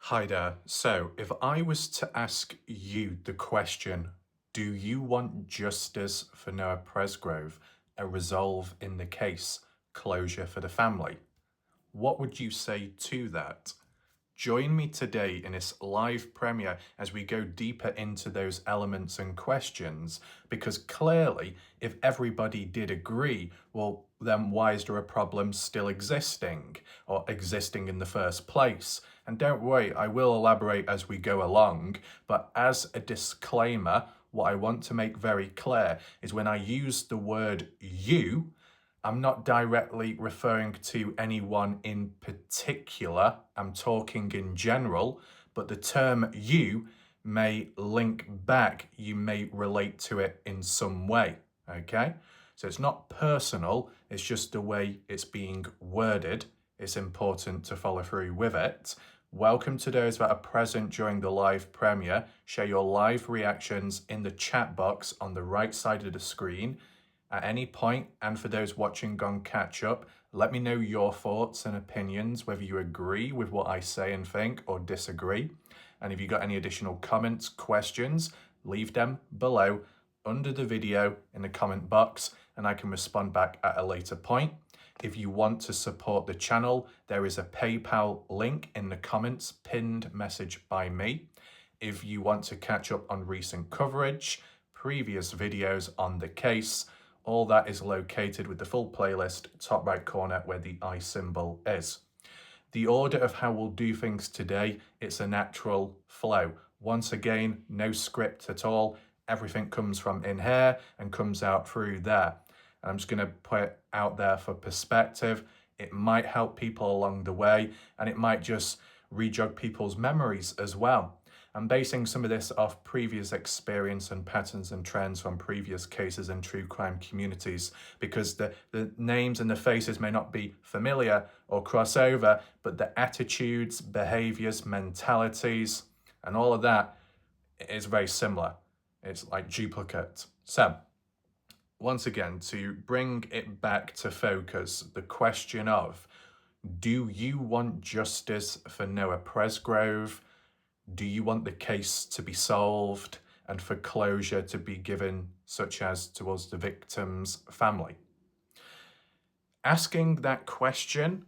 Hi there. So, if I was to ask you the question, do you want justice for Noah Presgrove, a resolve in the case, closure for the family? What would you say to that? Join me today in this live premiere as we go deeper into those elements and questions, because clearly, if everybody did agree, well, then why is there a problem still existing or existing in the first place? And don't worry, I will elaborate as we go along, but as a disclaimer, what I want to make very clear is when I use the word you, I'm not directly referring to anyone in particular. I'm talking in general, but the term you may link back. You may relate to it in some way. Okay? So it's not personal, it's just the way it's being worded. It's important to follow through with it. Welcome to those that are present during the live premiere. Share your live reactions in the chat box on the right side of the screen at any point, and for those watching on catch up, let me know your thoughts and opinions, whether you agree with what I say and think or disagree. And if you got any additional comments, questions, leave them below under the video in the comment box and I can respond back at a later point. If you want to support the channel, there is a PayPal link in the comments, pinned message by me. If you want to catch up on recent coverage, previous videos on the case, all that is located with the full playlist, top right corner where the I symbol is. The order of how we'll do things today, it's a natural flow. Once again, no script at all. Everything comes from in here and comes out through there. And I'm just going to put it out there for perspective. It might help people along the way, and it might just rejog people's memories as well. I'm basing some of this off previous experience and patterns and trends from previous cases in true crime communities, because the names and the faces may not be familiar or cross over, but the attitudes, behaviors, mentalities, and all of that is very similar. It's like duplicate. So, once again, to bring it back to focus, the question of, do you want justice for Noah Presgrove? Do you want the case to be solved and for closure to be given, such as towards the victim's family? Asking that question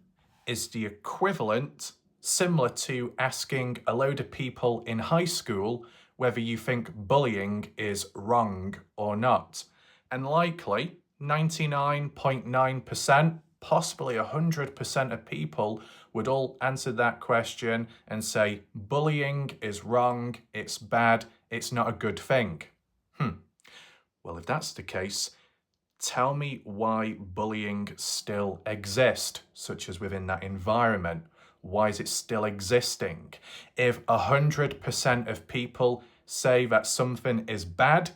is the equivalent, similar to asking a load of people in high school whether you think bullying is wrong or not. And likely 99.9%, possibly 100% of people would all answer that question and say bullying is wrong, it's bad, it's not a good thing. Well, if that's the case, tell me why bullying still exists, such as within that environment. Why is it still existing? If 100% of people say that something is bad,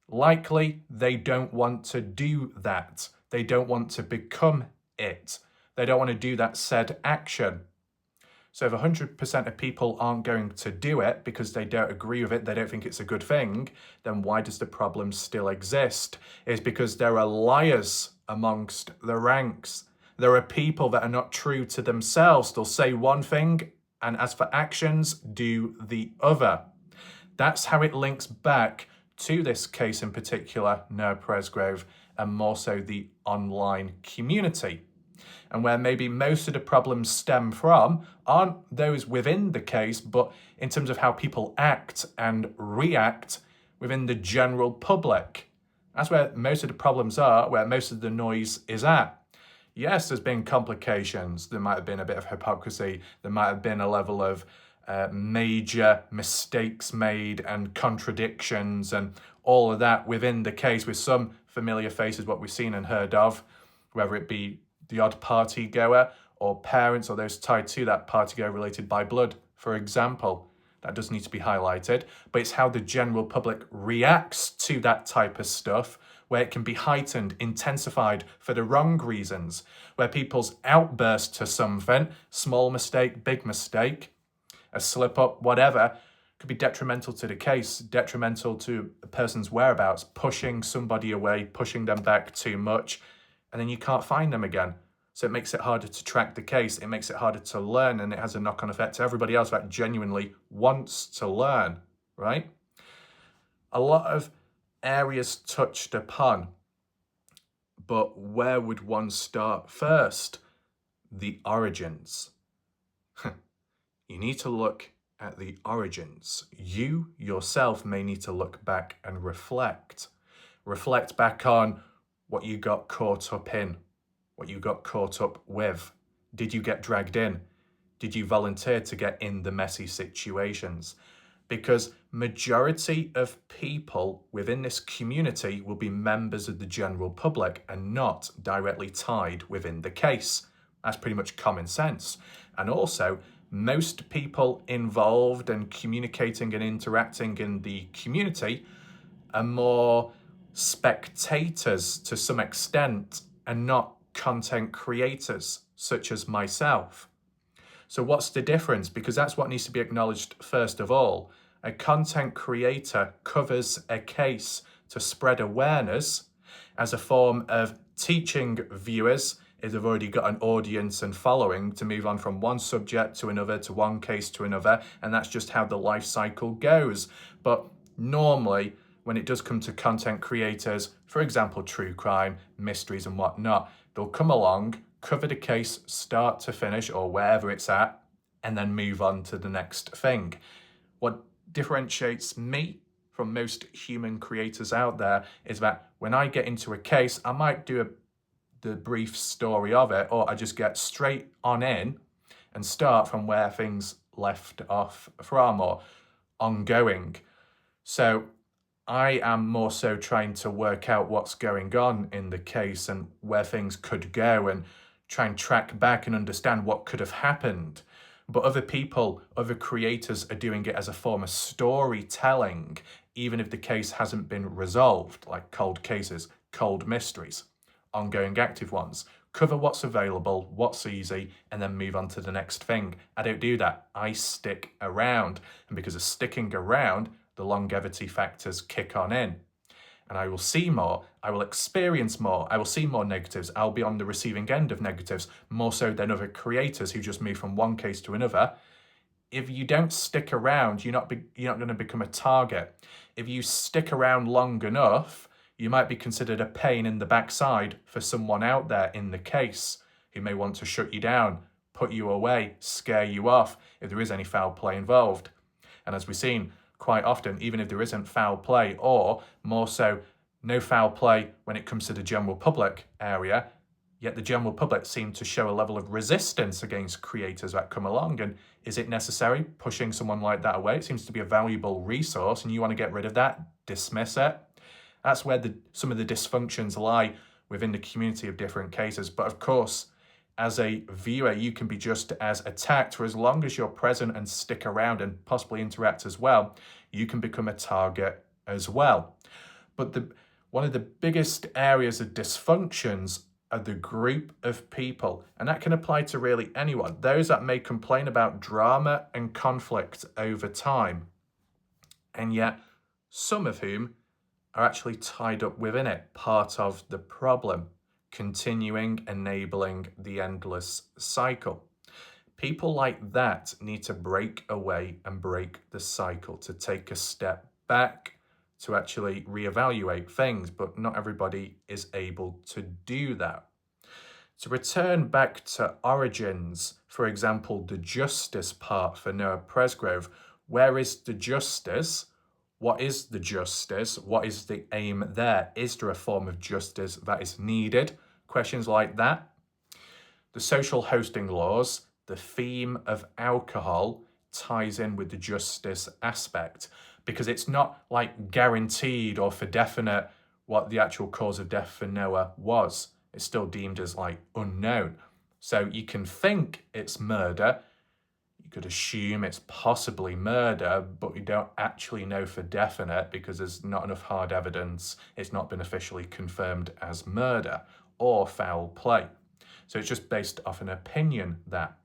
likely they don't want to do that. They don't want to become it. They don't want to do that said action. So if 100% of people aren't going to do it because they don't agree with it, they don't think it's a good thing, then why does the problem still exist? It's because there are liars amongst the ranks. There are people that are not true to themselves. They'll say one thing, and as for actions, do the other. That's how it links back to this case in particular, Noah Presgrove, and more so the online community. And where maybe most of the problems stem from aren't those within the case, but in terms of how people act and react within the general public. That's where most of the problems are, where most of the noise is at. Yes, there's been complications. There might have been a bit of hypocrisy. There might have been a level of major mistakes made and contradictions and all of that within the case, with some familiar faces, what we've seen and heard of, whether it be the odd party goer or parents or those tied to that party goer related by blood, for example. That does need to be highlighted, but it's how the general public reacts to that type of stuff, where it can be heightened, intensified for the wrong reasons, where people's outburst to something, small mistake, big mistake, a slip up, whatever, could be detrimental to the case, detrimental to a person's whereabouts, pushing somebody away, pushing them back too much, and then you can't find them again. So it makes it harder to track the case, it makes it harder to learn, and it has a knock-on effect to everybody else that genuinely wants to learn, right? A lot of areas touched upon, but where would one start first? The origins. You need to look at the origins. You yourself may need to look back and reflect. Reflect back on what you got caught up in, what you got caught up with. Did you get dragged in? Did you volunteer to get in the messy situations? Because majority of people within this community will be members of the general public and not directly tied within the case. That's pretty much common sense. And also, most people involved and communicating and interacting in the community are more spectators to some extent and not content creators, such as myself. So what's the difference? Because that's what needs to be acknowledged first of all. A content creator covers a case to spread awareness as a form of teaching viewers, if they've already got an audience and following, to move on from one subject to another, to one case to another, and that's just how the life cycle goes. But normally, when it does come to content creators, for example, true crime, mysteries and whatnot, they'll come along, cover the case start to finish or wherever it's at, and then move on to the next thing. What differentiates me from most human creators out there is that when I get into a case, I might do the brief story of it, or I just get straight on in and start from where things left off from, or ongoing. So I am more so trying to work out what's going on in the case and where things could go, and try and track back and understand what could have happened. But other people, other creators are doing it as a form of storytelling, even if the case hasn't been resolved, like cold cases, cold mysteries, ongoing active ones. Cover what's available, what's easy, and then move on to the next thing. I don't do that. I stick around. And because of sticking around, the longevity factors kick on in. And I will see more, I will experience more, I will see more negatives, I'll be on the receiving end of negatives, more so than other creators who just move from one case to another. If you don't stick around, you're not going to become a target. If you stick around long enough, you might be considered a pain in the backside for someone out there in the case who may want to shut you down, put you away, scare you off if there is any foul play involved. And as we've seen, quite often, even if there isn't foul play, or more so, no foul play when it comes to the general public area, yet the general public seem to show a level of resistance against creators that come along. And is it necessary pushing someone like that away? It seems to be a valuable resource and you want to get rid of that, dismiss it. That's where some of the dysfunctions lie within the community of different cases. But of course, as a viewer, you can be just as attacked. For as long as you're present and stick around and possibly interact as well, you can become a target as well. But one of the biggest areas of dysfunctions are the group of people, and that can apply to really anyone. Those that may complain about drama and conflict over time, and yet some of whom are actually tied up within it, part of the problem, continuing, enabling the endless cycle. People like that need to break away and break the cycle, to take a step back, to actually reevaluate things, but not everybody is able to do that. To return back to origins, for example, the justice part for Noah Presgrove, where is the justice? What is the justice? What is the aim there? Is there a form of justice that is needed? Questions like that. The social hosting laws, the theme of alcohol ties in with the justice aspect, because it's not like guaranteed or for definite what the actual cause of death for Noah was. It's still deemed as like unknown. So you can think it's murder, you could assume it's possibly murder, but we don't actually know for definite because there's not enough hard evidence. It's not been officially confirmed as murder or foul play. So it's just based off an opinion that.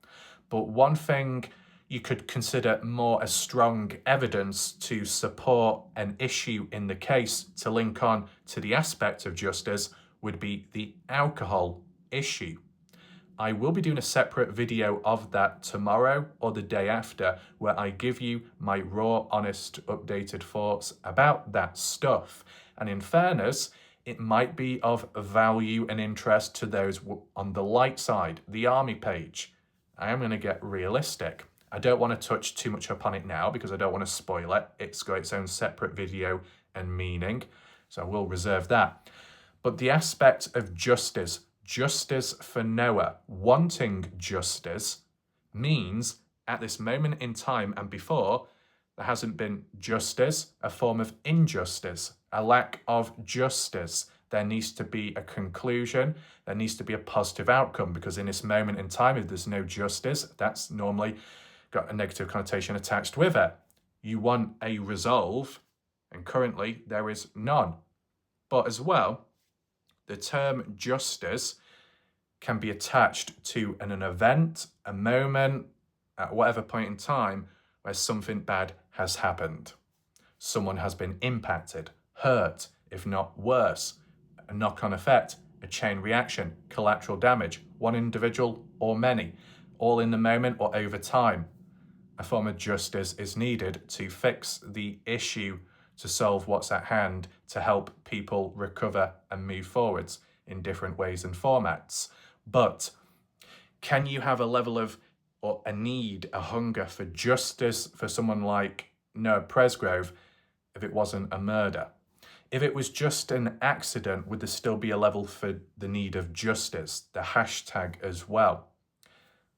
But one thing you could consider more as strong evidence to support an issue in the case, to link on to the aspect of justice, would be the alcohol issue. I will be doing a separate video of that tomorrow or the day after, where I give you my raw, honest, updated thoughts about that stuff. And in fairness, it might be of value and interest to those on the light side, the army page. I am going to get realistic. I don't want to touch too much upon it now because I don't want to spoil it. It's got its own separate video and meaning, so I will reserve that. But the aspect of justice for Noah, wanting justice, means at this moment in time and before, there hasn't been justice, a form of injustice, a lack of justice. There needs to be a conclusion, there needs to be a positive outcome, because in this moment in time, if there's no justice, that's normally got a negative connotation attached with it. You want a resolve, and currently there is none. But as well, the term justice can be attached to an event, a moment, at whatever point in time where something bad has happened. Someone has been impacted, hurt, if not worse, a knock-on effect, a chain reaction, collateral damage, one individual or many, all in the moment or over time. A form of justice is needed to fix the issue, to solve what's at hand, to help people recover and move forwards in different ways and formats. But can you have a level of, or a need, a hunger for justice for someone like Noah Presgrove if it wasn't a murder? If it was just an accident, would there still be a level for the need of justice, the hashtag as well?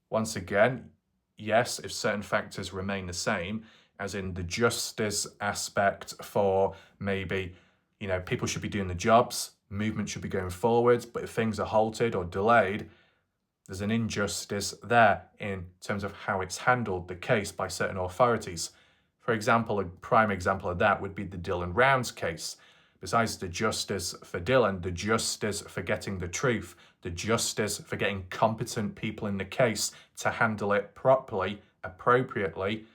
Once again, yes, if certain factors remain the same, as in the justice aspect for maybe, people should be doing the jobs, movement should be going forwards, but if things are halted or delayed, there's an injustice there in terms of how it's handled, the case, by certain authorities. For example, a prime example of that would be the Dylan Rounds case. Besides the justice for Dylan, the justice for getting the truth, the justice for getting competent people in the case to handle it properly, appropriately,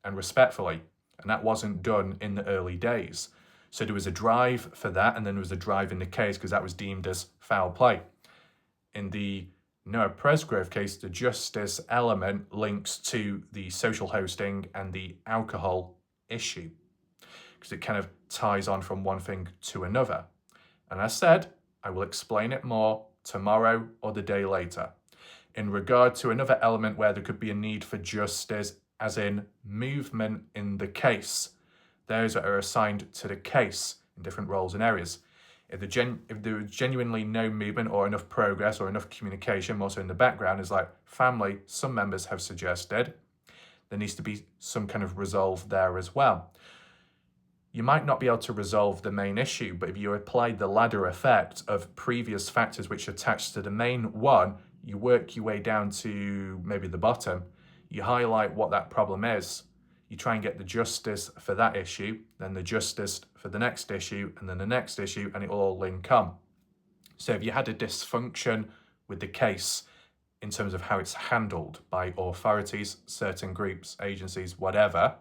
and respectfully. And that wasn't done in the early days. So there was a drive for that, and then there was a drive in the case because that was deemed as foul play. In the Noah Presgrove case, the justice element links to the social hosting and the alcohol issue, because it kind of ties on from one thing to another. And as said, I will explain it more tomorrow or the day later. In regard to another element where there could be a need for justice, as in movement in the case, those that are assigned to the case in different roles and areas. If there was genuinely no movement or enough progress or enough communication, more so in the background, is like family, some members have suggested, there needs to be some kind of resolve there as well. You might not be able to resolve the main issue, but if you applied the ladder effect of previous factors which attach to the main one, you work your way down to maybe the bottom, you highlight what that problem is, you try and get the justice for that issue, then the justice for the next issue, and then the next issue, and it will all link on. So if you had a dysfunction with the case in terms of how it's handled by authorities, certain groups, agencies, whatever,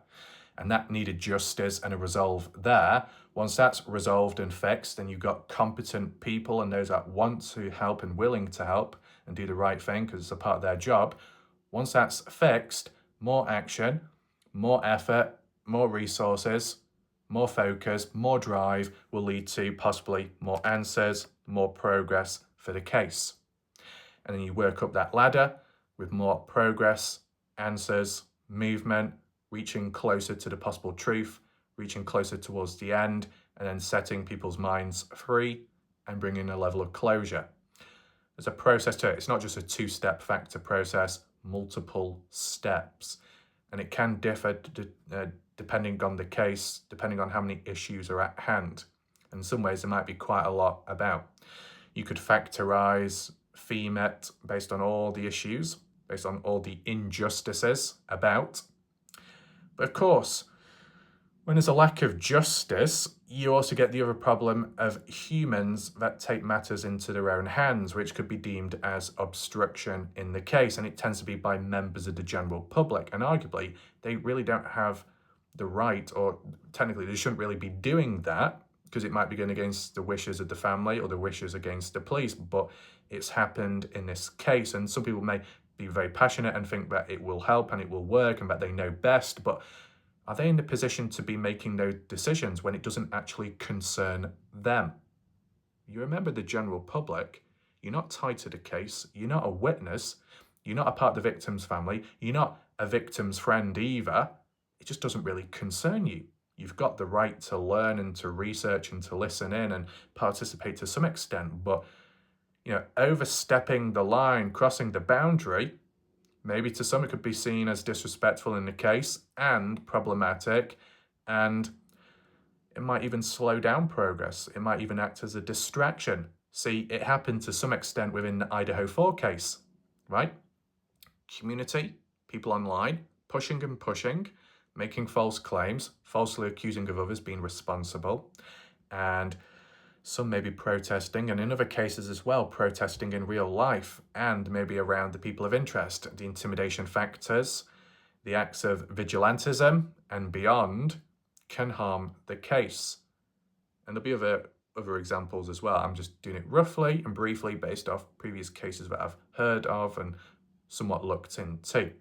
and that needed justice and a resolve there, once that's resolved and fixed, then you've got competent people and those that want to help and willing to help and do the right thing because it's a part of their job. Once that's fixed, more action, more effort, more resources, more focus, more drive will lead to possibly more answers, more progress for the case. And then you work up that ladder with more progress, answers, movement, reaching closer to the possible truth, reaching closer towards the end, and then setting people's minds free and bringing a level of closure. There's a process to it. It's not just a two-step factor process, multiple steps. And it can differ depending on the case, depending on how many issues are at hand. In some ways, there might be quite a lot about. You could factorize, theme it based on all the issues, based on all the injustices about. But of course, when there's a lack of justice, you also get the other problem of humans that take matters into their own hands, which could be deemed as obstruction in the case. And it tends to be by members of the general public. And arguably, they really don't have the right, or technically they shouldn't really be doing that, because it might be going against the wishes of the family or the wishes against the police, but it's happened in this case. And some people may be very passionate and think that it will help and it will work and that they know best, but are they in the position to be making those decisions when it doesn't actually concern them? You remember the general public. You're not tied to the case. You're not a witness. You're not a part of the victim's family. You're not a victim's friend either. It just doesn't really concern you. You've got the right to learn and to research and to listen in and participate to some extent, but overstepping the line, crossing the boundary, maybe to some it could be seen as disrespectful in the case and problematic, and it might even slow down progress. It might even act as a distraction. See, it happened to some extent within the Idaho 4 case, right? Community, people online, pushing and pushing, making false claims, falsely accusing of others being responsible, and some maybe protesting, and in other cases as well, protesting in real life and maybe around the people of interest, the intimidation factors, the acts of vigilantism and beyond can harm the case. And there'll be other examples as well. I'm just doing it roughly and briefly based off previous cases that I've heard of and somewhat looked into.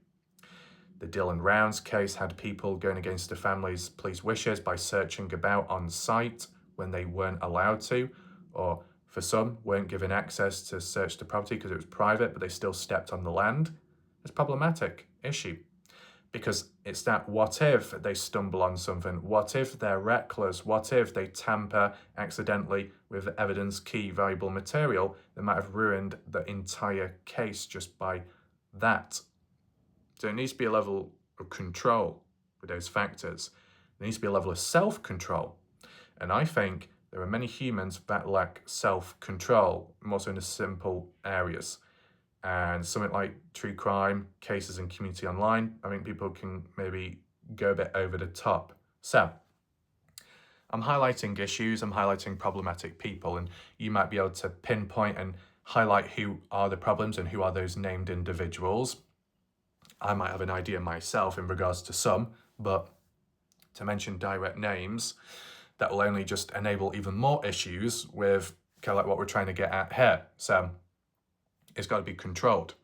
The Dylan Rounds case had people going against the family's police wishes by searching about on site when they weren't allowed to, or for some, weren't given access to search the property because it was private, but they still stepped on the land. It's a problematic issue because it's that what if they stumble on something? What if they're reckless? What if they tamper accidentally with evidence, key, valuable material that might have ruined the entire case just by that? So it needs to be a level of control with those factors. There needs to be a level of self-control. And I think there are many humans that lack self-control, more so in the simple areas. And something like true crime, cases and community online, I think people can maybe go a bit over the top. So I'm highlighting issues, I'm highlighting problematic people, and you might be able to pinpoint and highlight who are the problems and who are those named individuals. I might have an idea myself in regards to some, but to mention direct names, that will only just enable even more issues with kind of like what we're trying to get at here. So it's got to be controlled.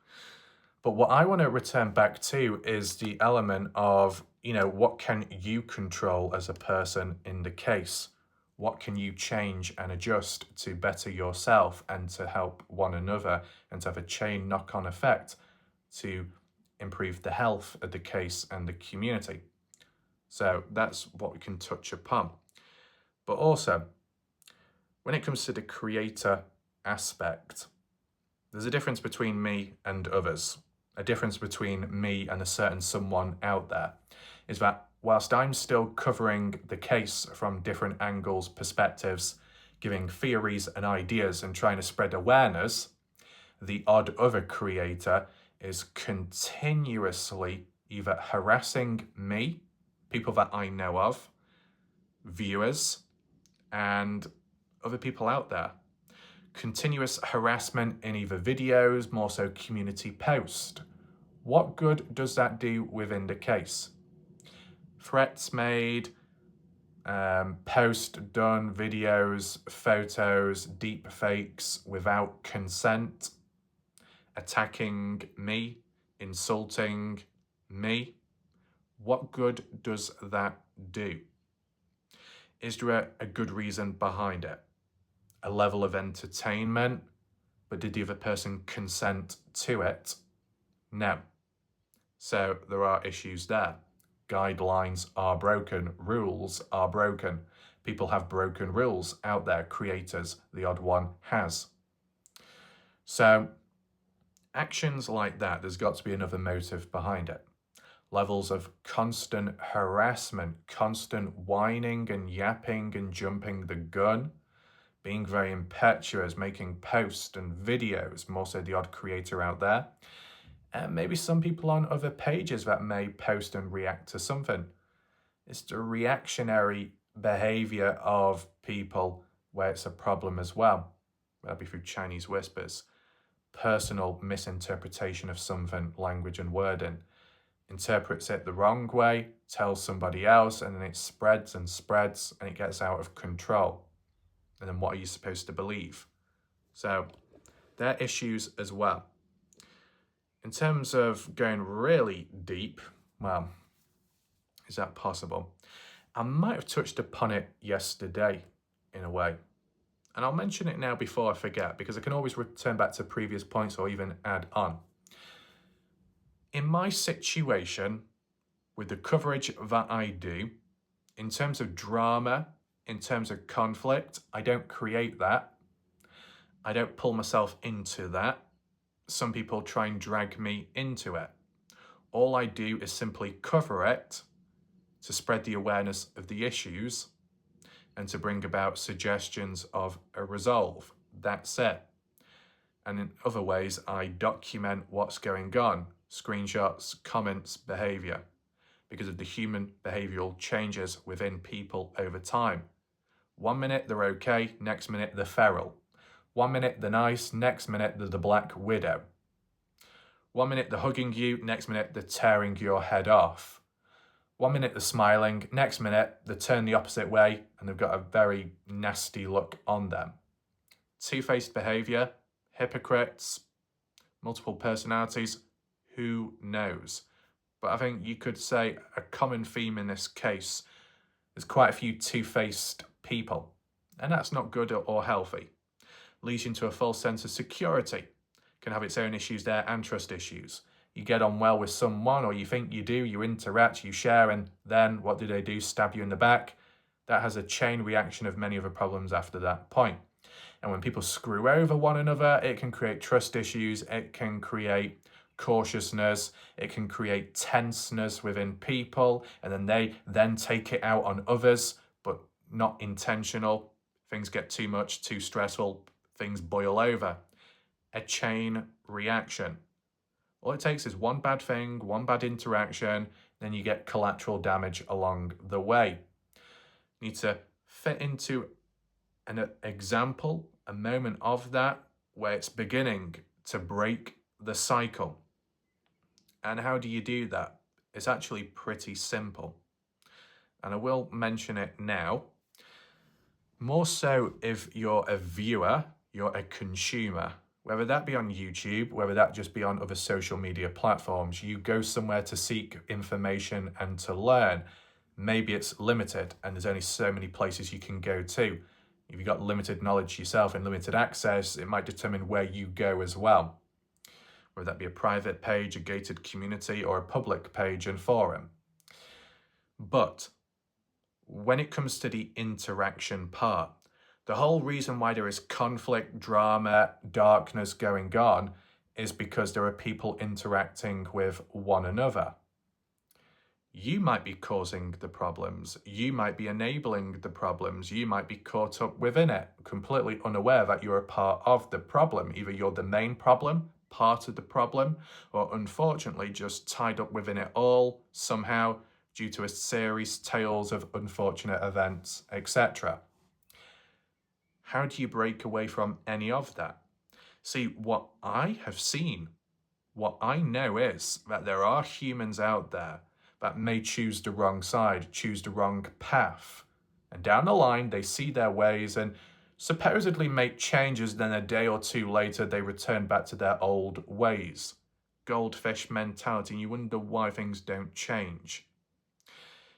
But what I want to return back to is the element of, what can you control as a person in the case? What can you change and adjust to better yourself and to help one another and to have a chain knock-on effect to improve the health of the case and the community? So that's what we can touch upon. But also, when it comes to the creator aspect, there's a difference between me and others. A difference between me and a certain someone out there is that whilst I'm still covering the case from different angles, perspectives, giving theories and ideas and trying to spread awareness, the odd other creator is continuously either harassing me, people that I know of, viewers, and other people out there. Continuous harassment in either videos, more so community post. What good does that do within the case? Threats made, post done, videos, photos, deep fakes without consent, attacking me, insulting me. What good does that do? Is there a good reason behind it? A level of entertainment, but did the other person consent to it? No. So there are issues there. Guidelines are broken, rules are broken. People have broken rules out there, creators, the odd one has. So actions like that, there's got to be another motive behind it. Levels of constant harassment, constant whining and yapping and jumping the gun, being very impetuous, making posts and videos, more so the odd creator out there. And maybe some people on other pages that may post and react to something. It's the reactionary behavior of people where it's a problem as well. That'd be through Chinese whispers. Personal misinterpretation of something, language and wording. Interprets it the wrong way, tells somebody else, and then it spreads and spreads and it gets out of control. And then what are you supposed to believe? So there are issues as well. In terms of going really deep, well, is that possible? I might have touched upon it yesterday in a way. And I'll mention it now before I forget, because I can always return back to previous points or even add on. In my situation, with the coverage that I do, in terms of drama, in terms of conflict, I don't create that. I don't pull myself into that. Some people try and drag me into it. All I do is simply cover it to spread the awareness of the issues and to bring about suggestions of a resolve. That's it. And in other ways, I document what's going on, screenshots, comments, behavior, because of the human behavioral changes within people over time. 1 minute they're okay, next minute they're feral. 1 minute they're nice, next minute they're the Black Widow. 1 minute they're hugging you, next minute they're tearing your head off. 1 minute they're smiling, next minute they turn the opposite way and they've got a very nasty look on them. Two-faced behavior, hypocrites, multiple personalities, who knows? But I think you could say a common theme in this case is quite a few two-faced people, and that's not good or healthy. Leads you into a false sense of security. Can have its own issues there and trust issues. You get on well with someone, or you think you do, you interact, you share, and then what do they do? Stab you in the back. That has a chain reaction of many other problems after that point. And when people screw over one another, it can create trust issues, it can create cautiousness, it can create tenseness within people, and then they then take it out on others, but not intentional. Things get too much, too stressful, things boil over. A chain reaction. All it takes is one bad thing, one bad interaction, then you get collateral damage along the way. You need to fit into an example, a moment of that, where it's beginning to break the cycle. And how do you do that? It's actually pretty simple. And I will mention it now. More so if you're a viewer, you're a consumer, whether that be on YouTube, whether that just be on other social media platforms, you go somewhere to seek information and to learn. Maybe it's limited and there's only so many places you can go to. If you've got limited knowledge yourself and limited access, it might determine where you go as well. Whether that be a private page, a gated community, or a public page and forum. But when it comes to the interaction part, the whole reason why there is conflict, drama, darkness going on is because there are people interacting with one another. You might be causing the problems. You might be enabling the problems. You might be caught up within it, completely unaware that you're a part of the problem. Either you're the main problem, part of the problem, or unfortunately just tied up within it all somehow due to a series tales of unfortunate events, etc. How do you break away from any of that? See, what I have seen, what I know is that there are humans out there that may choose the wrong side, choose the wrong path. And down the line, they see their ways and supposedly make changes, then a day or two later, they return back to their old ways. Goldfish mentality, and you wonder why things don't change.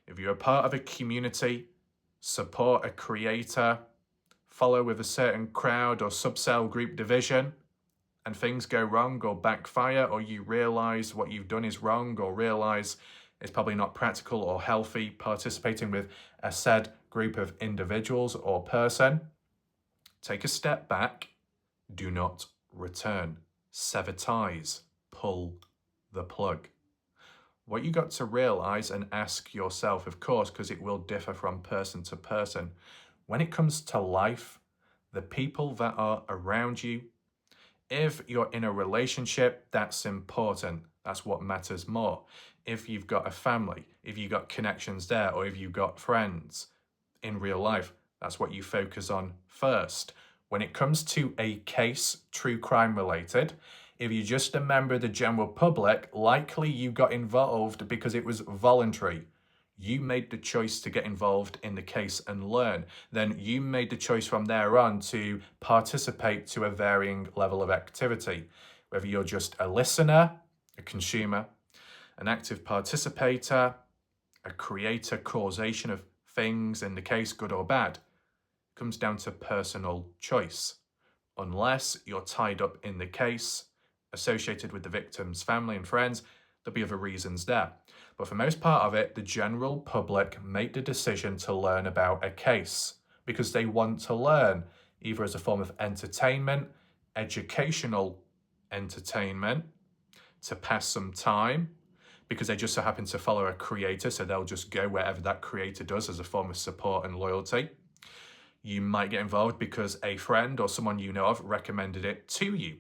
If you're a part of a community, support a creator, follow with a certain crowd or subcell group division, and things go wrong or backfire, or you realize what you've done is wrong, or realize it's probably not practical or healthy participating with a said group of individuals or person, take a step back, do not return, sever ties, pull the plug. What you got to realize and ask yourself, of course, because it will differ from person to person, when it comes to life, the people that are around you, if you're in a relationship, that's important. That's what matters more. If you've got a family, if you've got connections there, or if you've got friends in real life, that's what you focus on first. When it comes to a case, true crime related, if you're just a member of the general public, likely you got involved because it was voluntary. You made the choice to get involved in the case and learn. Then you made the choice from there on to participate to a varying level of activity. Whether you're just a listener, a consumer, an active participator, a creator, causation of things in the case, good or bad, comes down to personal choice. Unless you're tied up in the case, associated with the victim's family and friends, there'll be other reasons there. But for most part of it, the general public make the decision to learn about a case because they want to learn, either as a form of entertainment, educational entertainment, to pass some time, because they just so happen to follow a creator, so they'll just go wherever that creator does as a form of support and loyalty. You might get involved because a friend or someone you know of recommended it to you.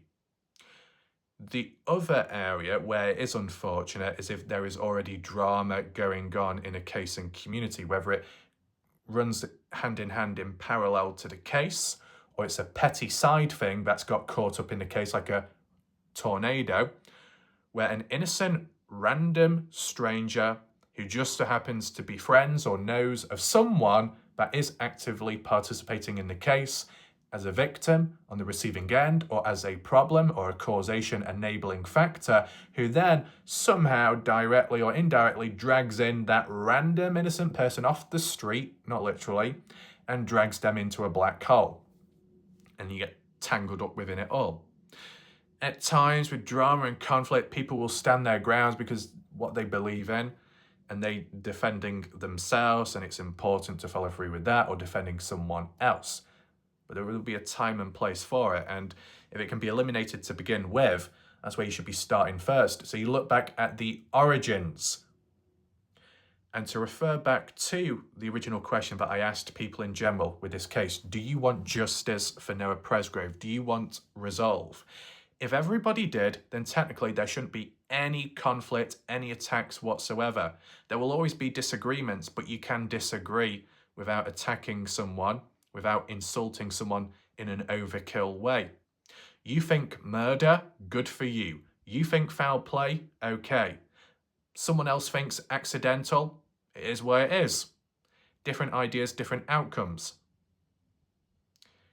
The other area where it is unfortunate is if there is already drama going on in a case and community, whether it runs hand in parallel to the case, or it's a petty side thing that's got caught up in the case like a tornado, where an innocent random stranger who just so happens to be friends or knows of someone that is actively participating in the case as a victim on the receiving end, or as a problem or a causation enabling factor, who then somehow directly or indirectly drags in that random innocent person off the street, not literally, and drags them into a black hole. And you get tangled up within it all. At times with drama and conflict, people will stand their grounds because what they believe in, and they defending themselves, and it's important to follow through with that, or defending someone else. But there will be a time and place for it, and if it can be eliminated to begin with, that's where you should be starting first. So you look back at the origins. And to refer back to the original question that I asked people in general with this case, do you want justice for Noah Presgrove? Do you want resolve? If everybody did, then technically there shouldn't be any conflict, any attacks whatsoever. There will always be disagreements, but you can disagree without attacking someone, without insulting someone in an overkill way. You think murder, good for you. You think foul play, okay. Someone else thinks accidental, it is what it is. Different ideas, different outcomes.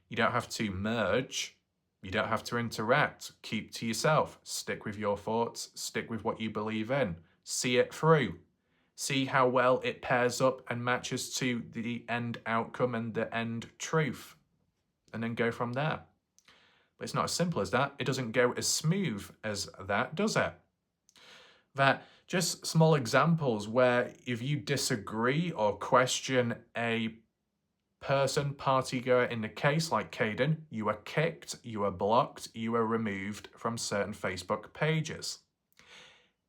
You don't have to merge. You don't have to interact. Keep to yourself. Stick with your thoughts. Stick with what you believe in. See it through. See how well it pairs up and matches to the end outcome and the end truth. And then go from there. But it's not as simple as that. It doesn't go as smooth as that, does it? That just small examples where if you disagree or question a person, partygoer in the case like Caden, you are kicked, you are blocked, you are removed from certain Facebook pages.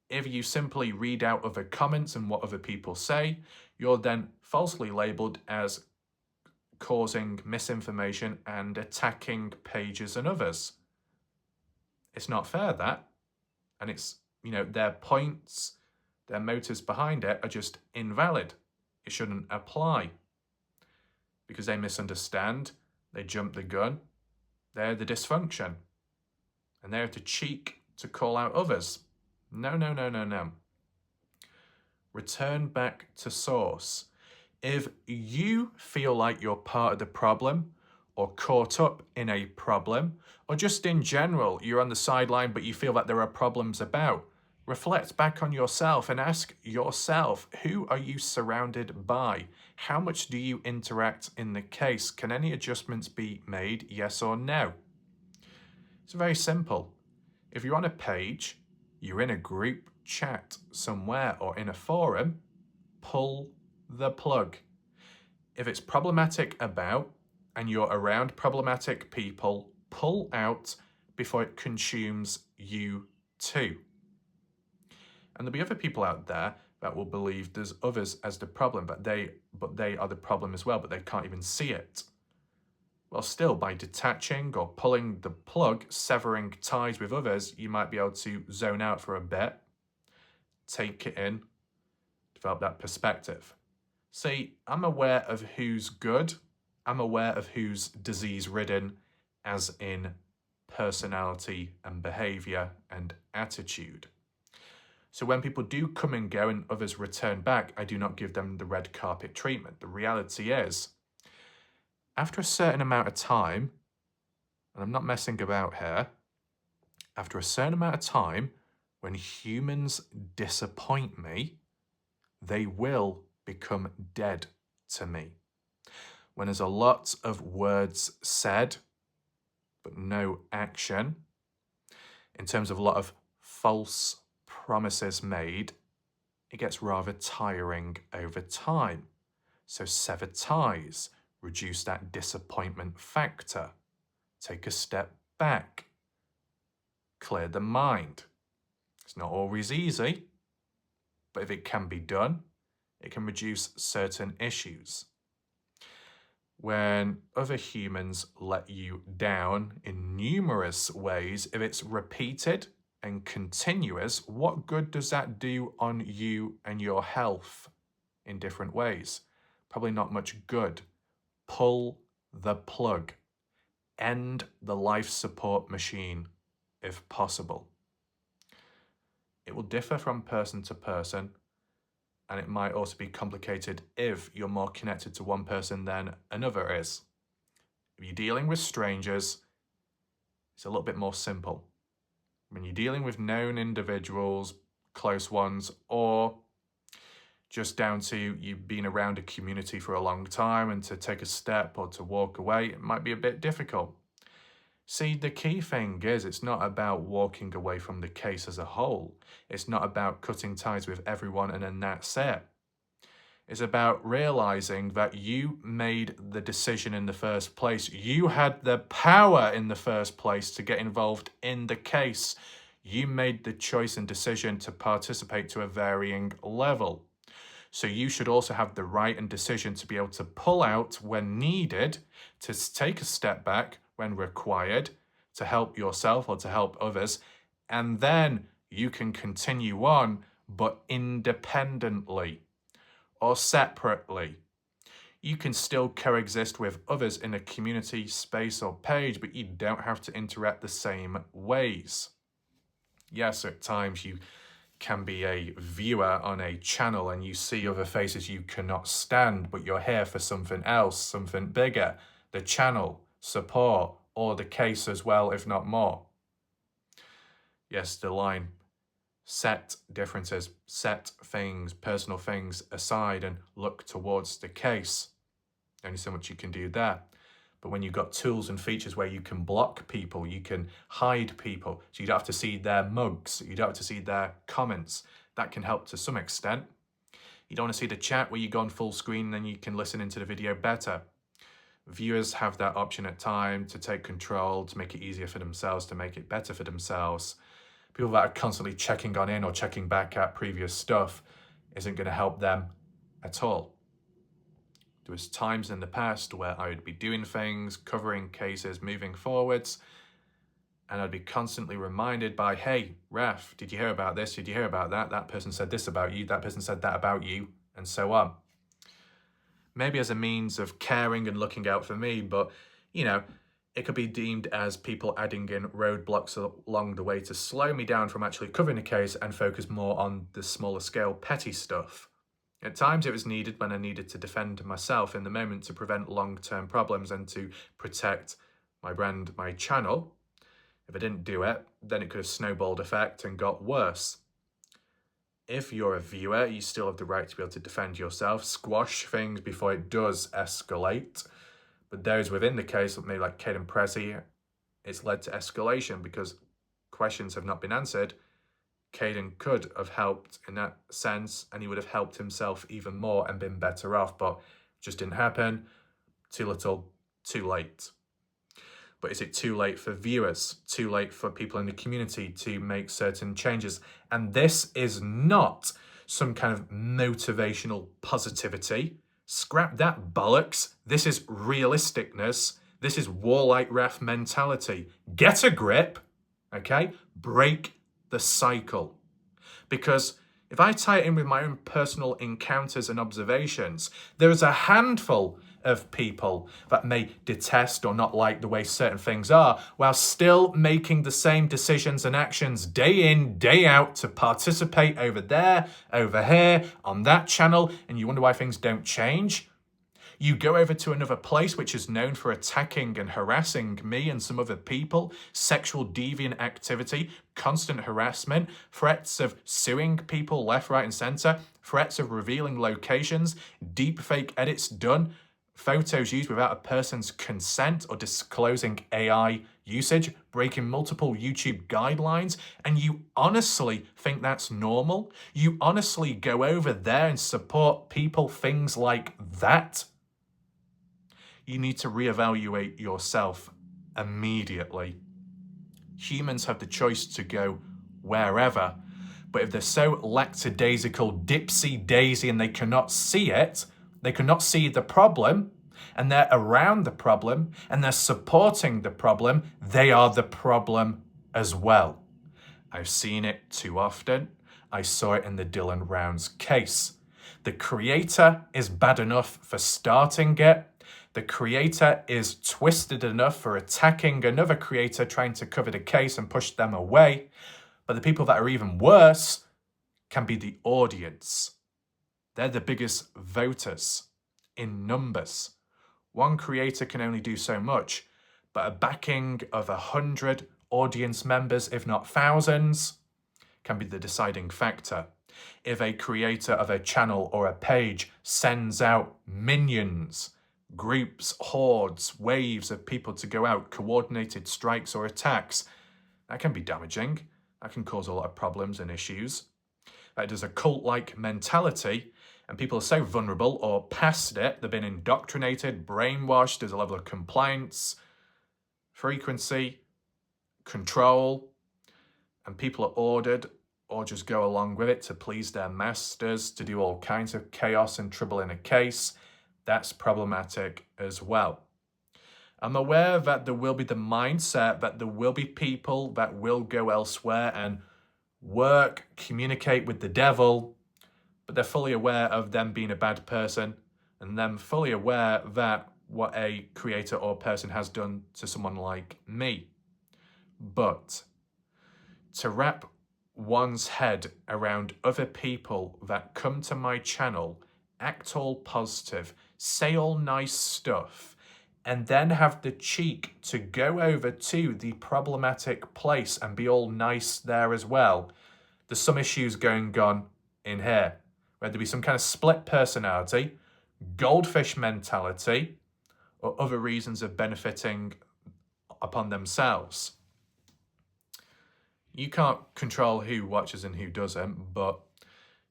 If you simply read out other comments and what other people say, you're then falsely labelled as causing misinformation and attacking pages and others. It's not fair, that. And it's, their points, their motives behind it are just invalid. It shouldn't apply. Because they misunderstand, they jump the gun, they're the dysfunction. And they have the cheek to call out others. No. Return back to source. If you feel like you're part of the problem, or caught up in a problem, or just in general, you're on the sideline but you feel that there are problems about, reflect back on yourself and ask yourself, who are you surrounded by? How much do you interact in the case? Can any adjustments be made, yes or no? It's very simple. If you're on a page, you're in a group chat somewhere or in a forum, pull the plug. If it's problematic about and you're around problematic people, pull out before it consumes you too. And there'll be other people out there that will believe there's others as the problem, but they are the problem as well, but they can't even see it. Well, still, by detaching or pulling the plug, severing ties with others, you might be able to zone out for a bit, take it in, develop that perspective. See, I'm aware of who's good. I'm aware of who's disease-ridden, as in personality and behaviour and attitude. So when people do come and go and others return back, I do not give them the red carpet treatment. The reality is, after a certain amount of time, and I'm not messing about here, after a certain amount of time, when humans disappoint me, they will become dead to me. When there's a lot of words said, but no action, in terms of a lot of false promises made, it gets rather tiring over time. So sever ties, reduce that disappointment factor, take a step back, clear the mind. It's not always easy, but if it can be done, it can reduce certain issues. When other humans let you down in numerous ways, if it's repeated and continuous, what good does that do on you and your health in different ways? Probably not much good. Pull the plug. End the life support machine if possible. It will differ from person to person, and it might also be complicated if you're more connected to one person than another is. If you're dealing with strangers, it's a little bit more simple. When you're dealing with known individuals, close ones, or just down to you being around a community for a long time and to take a step or to walk away, it might be a bit difficult. See, the key thing is it's not about walking away from the case as a whole. It's not about cutting ties with everyone and then that's it. It's about realizing that you made the decision in the first place. You had the power in the first place to get involved in the case. You made the choice and decision to participate to a varying level. So you should also have the right and decision to be able to pull out when needed, to take a step back when required, to help yourself or to help others, and then you can continue on, but independently or separately. You can still coexist with others in a community, space, or page, but you don't have to interact the same ways. Yes, at times you can be a viewer on a channel and you see other faces you cannot stand, but you're here for something else, something bigger, the channel, support, or the case as well, if not more. Yes, the line, set differences, set things, personal things aside and look towards the case. Only so much you can do there. But when you've got tools and features where you can block people, you can hide people, so you don't have to see their mugs, you don't have to see their comments, that can help to some extent. You don't want to see the chat where you go on full screen and then you can listen into the video better. Viewers have that option at time to take control, to make it easier for themselves, to make it better for themselves. People that are constantly checking on in or checking back at previous stuff isn't going to help them at all. There was times in the past where I would be doing things, covering cases, moving forwards, and I'd be constantly reminded by, hey, Ref, did you hear about this? Did you hear about that? That person said this about you, that person said that about you, and so on. Maybe as a means of caring and looking out for me, but, you know, it could be deemed as people adding in roadblocks along the way to slow me down from actually covering a case and focus more on the smaller scale petty stuff. At times it was needed when I needed to defend myself in the moment to prevent long-term problems and to protect my brand, my channel. If I didn't do it, then it could have snowballed effect and got worse. If you're a viewer, you still have the right to be able to defend yourself, squash things before it does escalate. But those within the case, maybe like Caden Prezi, it's led to escalation because questions have not been answered. Caden could have helped in that sense, and he would have helped himself even more and been better off, but it just didn't happen. Too little, too late. But is it too late for viewers? Too late for people in the community to make certain changes? And this is not some kind of motivational positivity. Scrap that bollocks. This is realisticness. This is WarLike Wrath mentality. Get a grip, okay? Break the cycle. Because If I tie it in with my own personal encounters and observations, there is a handful of people that may detest or not like the way certain things are, while still making the same decisions and actions day in, day out to participate over there, over here, on that channel, and you wonder why things don't change. You go over to another place which is known for attacking and harassing me and some other people, sexual deviant activity, constant harassment, threats of suing people left, right and centre, threats of revealing locations, deepfake edits done, photos used without a person's consent or disclosing AI usage, breaking multiple YouTube guidelines, and you honestly think that's normal? You honestly go over there and support people, things like that? You need to reevaluate yourself immediately. Humans have the choice to go wherever, but if they're so lackadaisical, dipsy-daisy, and they cannot see it, they cannot see the problem, and they're around the problem, and they're supporting the problem, they are the problem as well. I've seen it too often. I saw it in the Dylan Rounds case. The creator is bad enough for starting it. The creator is twisted enough for attacking another creator trying to cover the case and push them away. But the people that are even worse can be the audience. They're the biggest voters in numbers. One creator can only do so much, but a backing of 100 audience members, if not thousands, can be the deciding factor. If a creator of a channel or a page sends out minions, groups, hordes, waves of people to go out, coordinated strikes or attacks, that can be damaging. That can cause a lot of problems and issues. That is a cult-like mentality, and people are so vulnerable or past it, they've been indoctrinated, brainwashed, there's a level of compliance, frequency, control, and people are ordered or just go along with it to please their masters, to do all kinds of chaos and trouble in a case. That's problematic as well. I'm aware that there will be the mindset that there will be people that will go elsewhere and work, communicate with the devil, but they're fully aware of them being a bad person and them fully aware that what a creator or person has done to someone like me. But to wrap one's head around other people that come to my channel, act all positive, say all nice stuff, and then have the cheek to go over to the problematic place and be all nice there as well. There's some issues going on in here. Whether there be some kind of split personality, goldfish mentality, or other reasons of benefiting upon themselves. You can't control who watches and who doesn't, but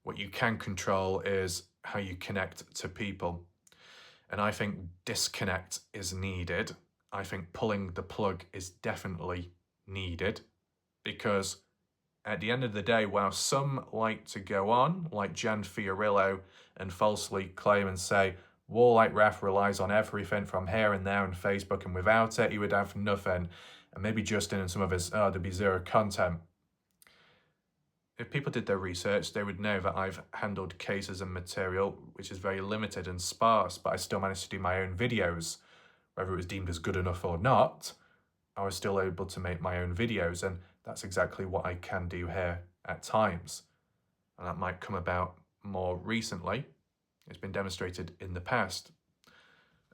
what you can control is how you connect to people. And I think disconnect is needed. I think pulling the plug is definitely needed, because at the end of the day, while some like to go on, like Jan Fiorillo, and falsely claim and say, WarLike Wrath relies on everything from here and there on Facebook, and without it, he would have nothing. And maybe Justin and some of his, there'd be zero content. If people did their research, they would know that I've handled cases and material which is very limited and sparse, but I still managed to do my own videos. Whether it was deemed as good enough or not, I was still able to make my own videos, and that's exactly what I can do here at times. And that might come about more recently. It's been demonstrated in the past.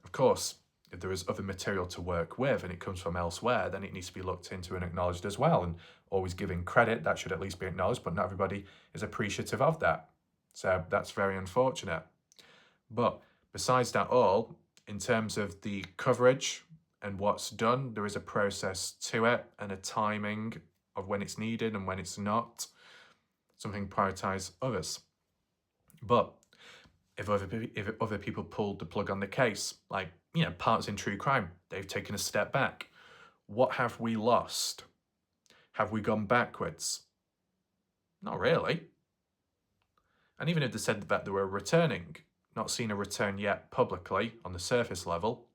Of course, if there is other material to work with and it comes from elsewhere, then it needs to be looked into and acknowledged as well. And always giving credit, that should at least be acknowledged, but not everybody is appreciative of that. So that's very unfortunate. But besides that all, in terms of the coverage and what's done, there is a process to it and a timing of when it's needed and when it's not. Something prioritize others. But if other people pulled the plug on the case, like, Partners in True Crime, they've taken a step back. What have we lost? Have we gone backwards? Not really. And even if they said that they were returning, not seen a return yet publicly on the surface level.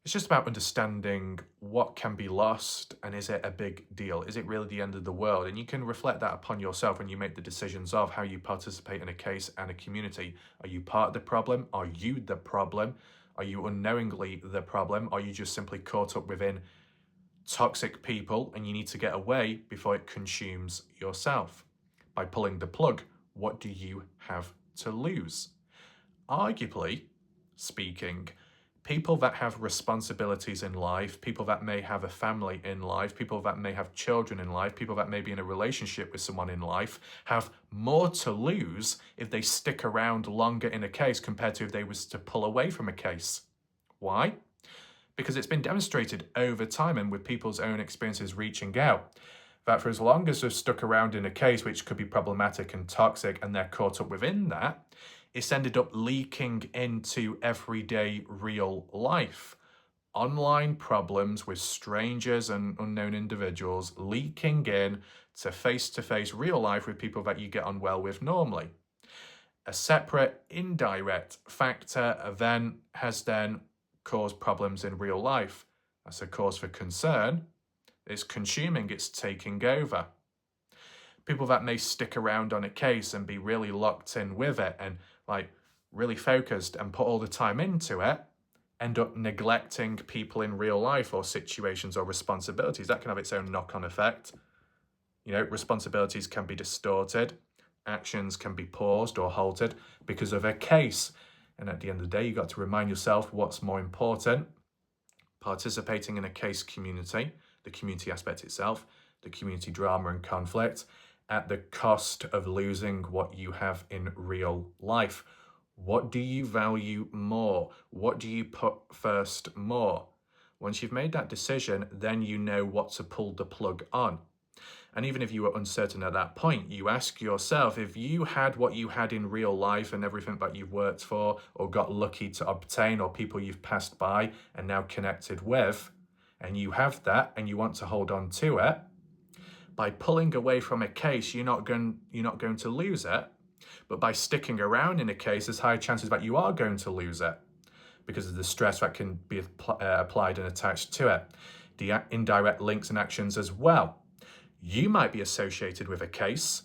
It's just about understanding what can be lost and is it a big deal? Is it really the end of the world? And you can reflect that upon yourself when you make the decisions of how you participate in a case and a community. Are you part of the problem? Are you the problem? Are you unknowingly the problem? Are you just simply caught up within toxic people and you need to get away before it consumes yourself? By pulling the plug, what do you have to lose? Arguably speaking, people that have responsibilities in life, people that may have a family in life, people that may have children in life, people that may be in a relationship with someone in life, have more to lose if they stick around longer in a case compared to if they was to pull away from a case. Why? Because it's been demonstrated over time and with people's own experiences reaching out, that for as long as they're stuck around in a case which could be problematic and toxic and they're caught up within that, it's ended up leaking into everyday real life. Online problems with strangers and unknown individuals leaking in to face real life with people that you get on well with normally. A separate indirect factor then has then caused problems in real life. That's a cause for concern. It's consuming, it's taking over. People that may stick around on a case and be really locked in with it and like really focused and put all the time into it, end up neglecting people in real life or situations or responsibilities. That can have its own knock-on effect. You know, responsibilities can be distorted, actions can be paused or halted because of a case. And at the end of the day, you've got to remind yourself what's more important: participating in a case community, the community aspect itself, the community drama and conflict, at the cost of losing what you have in real life. What do you value more? What do you put first more? Once you've made that decision, then you know what to pull the plug on. And even if you were uncertain at that point, you ask yourself, if you had what you had in real life and everything that you've worked for or got lucky to obtain, or people you've passed by and now connected with, and you have that and you want to hold on to it, by pulling away from a case, you're not going to lose it. But by sticking around in a case, there's high chances that you are going to lose it because of the stress that can be applied and attached to it. The indirect links and actions as well. You might be associated with a case,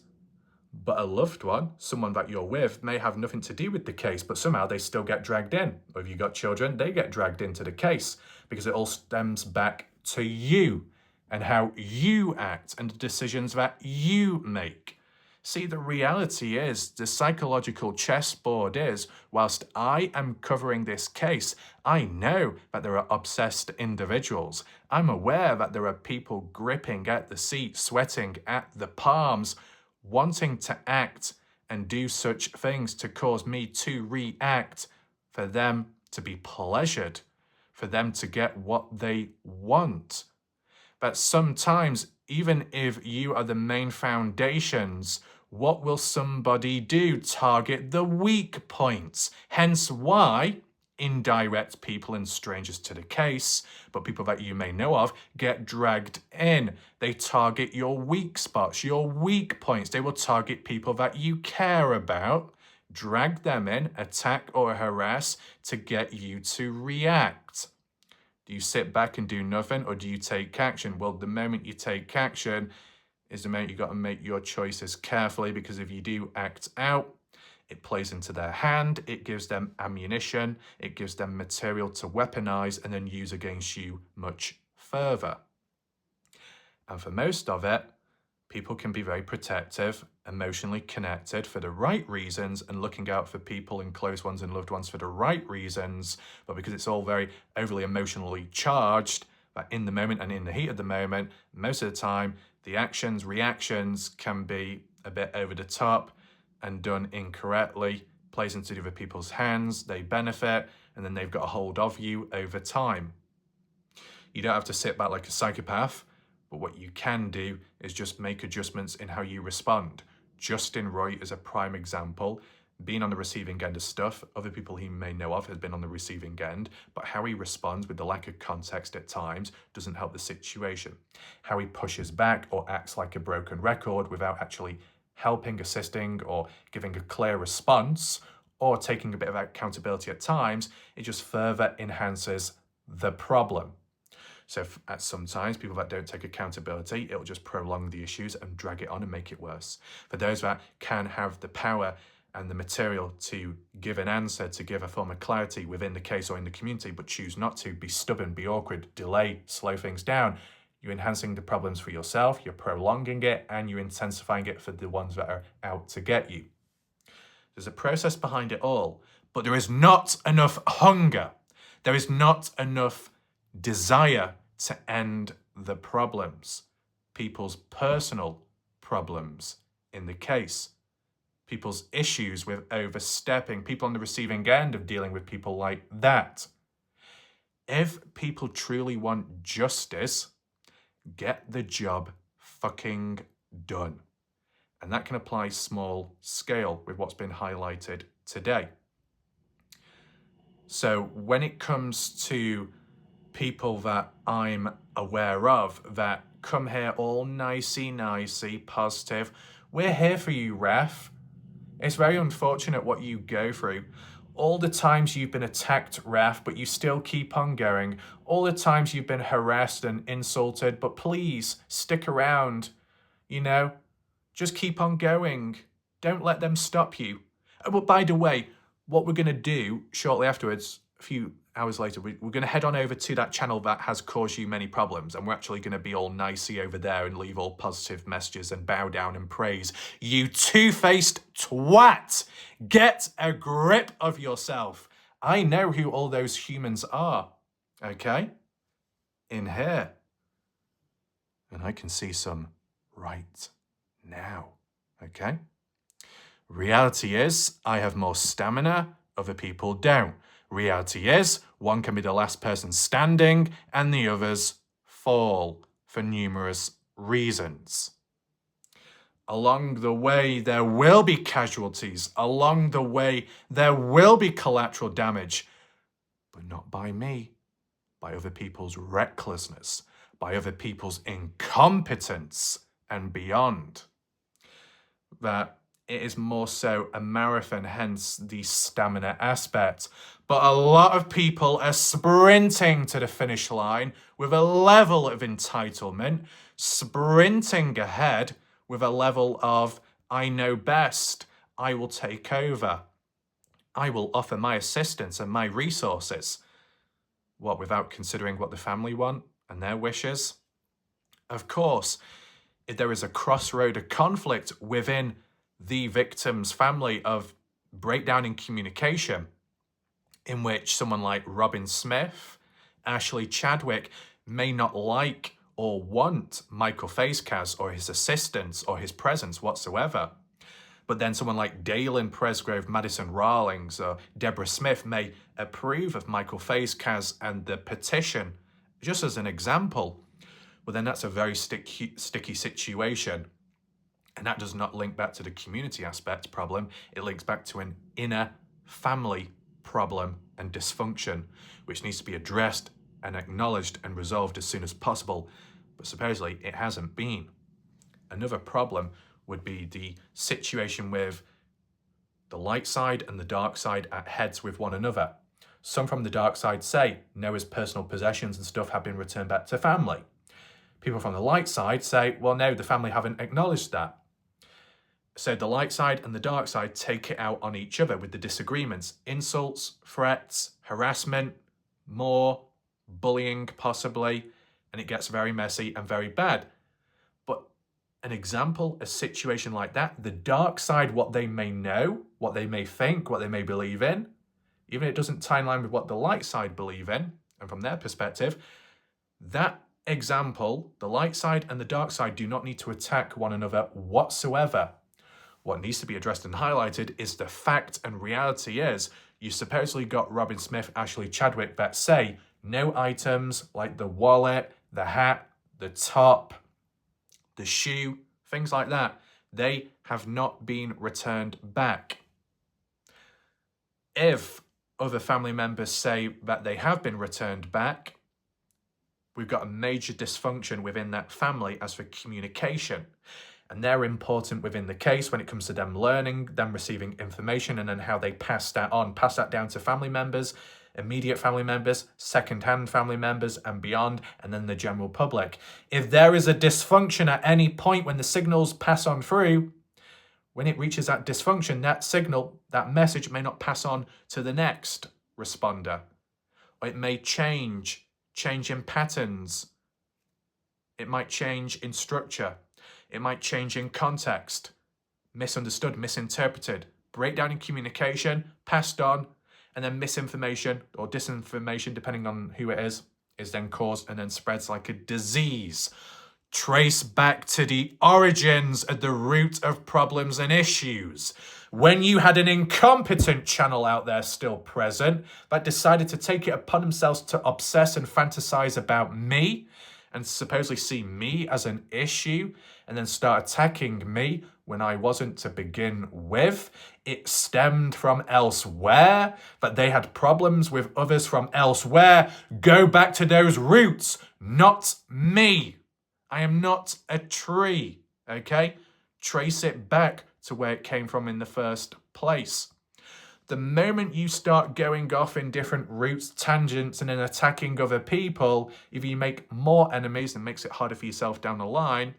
but a loved one, someone that you're with, may have nothing to do with the case, but somehow they still get dragged in. Or if you've got children, they get dragged into the case because it all stems back to you and how you act and the decisions that you make. See, the reality is, the psychological chessboard is, whilst I am covering this case, I know that there are obsessed individuals. I'm aware that there are people gripping at the seat, sweating at the palms, wanting to act and do such things to cause me to react, for them to be pleasured, for them to get what they want. But sometimes, even if you are the main foundations, what will somebody do? Target the weak points. Hence why indirect people and strangers to the case, but people that you may know of, get dragged in. They target your weak spots, your weak points. They will target people that you care about, drag them in, attack or harass to get you to react. Do you sit back and do nothing, or do you take action? Well, the moment you take action is the moment you've got to make your choices carefully, because if you do act out, it plays into their hand, it gives them ammunition, it gives them material to weaponize and then use against you much further. And for most of it, people can be very protective, emotionally connected for the right reasons, and looking out for people and close ones and loved ones for the right reasons. But because it's all very overly emotionally charged, that in the moment and in the heat of the moment, most of the time, the actions, reactions can be a bit over the top and done incorrectly, plays into other people's hands, they benefit, and then they've got a hold of you over time. You don't have to sit back like a psychopath, but what you can do is just make adjustments in how you respond. Justin Roy is a prime example. Being on the receiving end of stuff, other people he may know of has been on the receiving end, but how he responds with the lack of context at times doesn't help the situation. How he pushes back or acts like a broken record without actually helping, assisting, or giving a clear response, or taking a bit of accountability at times, it just further enhances the problem. So at sometimes people that don't take accountability, it'll just prolong the issues and drag it on and make it worse. For those that can have the power and the material to give an answer, to give a form of clarity within the case or in the community, but choose not to, be stubborn, be awkward, delay, slow things down, you're enhancing the problems for yourself, you're prolonging it, and you're intensifying it for the ones that are out to get you. There's a process behind it all, but there is not enough hunger. There is not enough desire to end the problems, people's personal problems in the case, people's issues with overstepping, people on the receiving end of dealing with people like that. If people truly want justice, get the job fucking done. And that can apply small scale with what's been highlighted today. So when it comes to people that I'm aware of that come here all nicey, positive, we're here for you, ref. It's very unfortunate what you go through. All the times you've been attacked, ref, but you still keep on going. All the times you've been harassed and insulted, but please stick around. You know, just keep on going. Don't let them stop you. But by the way, what we're going to do shortly afterwards, a few hours later, we're going to head on over to that channel that has caused you many problems, and we're actually going to be all nicey over there and leave all positive messages and bow down and praise. You two-faced twat! Get a grip of yourself. I know who all those humans are, okay? In here. And I can see some right now, okay? Reality is, I have more stamina, other people don't. Reality is, one can be the last person standing and the others fall for numerous reasons. Along the way, there will be casualties. Along the way, there will be collateral damage, but not by me, by other people's recklessness, by other people's incompetence and beyond. That it is more so a marathon, hence the stamina aspect. But a lot of people are sprinting to the finish line with a level of entitlement, sprinting ahead with a level of, I know best, I will take over, I will offer my assistance and my resources. What, without considering what the family want and their wishes? Of course, if there is a crossroad, a conflict within the victim's family of breakdown in communication, in which someone like Robin Smith, Ashley Chadwick may not like or want Michael Facecas or his assistance or his presence whatsoever. But then someone like Dalen Presgrove, Madison Rawlings, or Deborah Smith may approve of Michael Facecas and the petition, just as an example. But then that's a very sticky situation. And that does not link back to the community aspect problem. It links back to an inner family problem and dysfunction, which needs to be addressed and acknowledged and resolved as soon as possible. But supposedly it hasn't been. Another problem would be the situation with the light side and the dark side at heads with one another. Some from the dark side say Noah's personal possessions and stuff have been returned back to family. People from the light side say, well, no, the family haven't acknowledged that. So the light side and the dark side take it out on each other with the disagreements, insults, threats, harassment, more, bullying possibly, and it gets very messy and very bad. But an example, a situation like that, the dark side, what they may know, what they may think, what they may believe in, even if it doesn't tie in line with what the light side believe in, and from their perspective, that example, the light side and the dark side do not need to attack one another whatsoever. What needs to be addressed and highlighted is the fact and reality is you supposedly got Robin Smith, Ashley Chadwick that say no items like the wallet, the hat, the top, the shoe, things like that, they have not been returned back. If other family members say that they have been returned back, we've got a major dysfunction within that family as for communication. And they're important within the case when it comes to them learning, them receiving information, and then how they pass that on, pass that down to family members, immediate family members, second-hand family members, and beyond, and then the general public. If there is a dysfunction at any point when the signals pass on through, when it reaches that dysfunction, that signal, that message may not pass on to the next responder. Or it may change in patterns. It might change in structure. It might change in context. Misunderstood, misinterpreted, breakdown in communication, passed on, and then misinformation or disinformation, depending on who it is then caused and then spreads like a disease. Trace back to the origins at the root of problems and issues. When you had an incompetent channel out there still present that decided to take it upon themselves to obsess and fantasize about me and supposedly see me as an issue and then start attacking me when I wasn't to begin with, it stemmed from elsewhere, that they had problems with others from elsewhere. Go back to those roots, not me. I am not a tree, okay? Trace it back to where it came from in the first place. The moment you start going off in different routes, tangents, and then attacking other people, either you make more enemies and makes it harder for yourself down the line,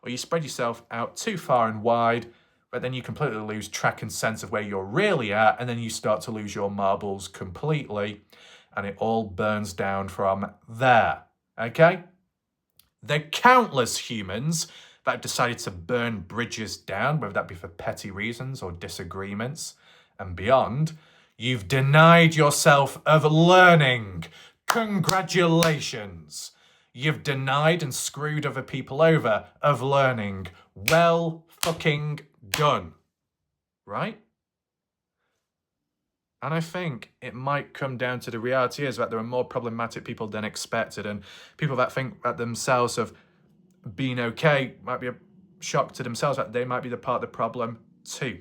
or you spread yourself out too far and wide, but then you completely lose track and sense of where you're really at, and then you start to lose your marbles completely, and it all burns down from there, okay? The countless humans that have decided to burn bridges down, whether that be for petty reasons or disagreements and beyond, you've denied yourself of learning. Congratulations. You've denied and screwed other people over of learning. Well fucking done. Right? And I think it might come down to the reality is that there are more problematic people than expected, and people that think that themselves of being okay might be a shock to themselves, that they might be the part of the problem too.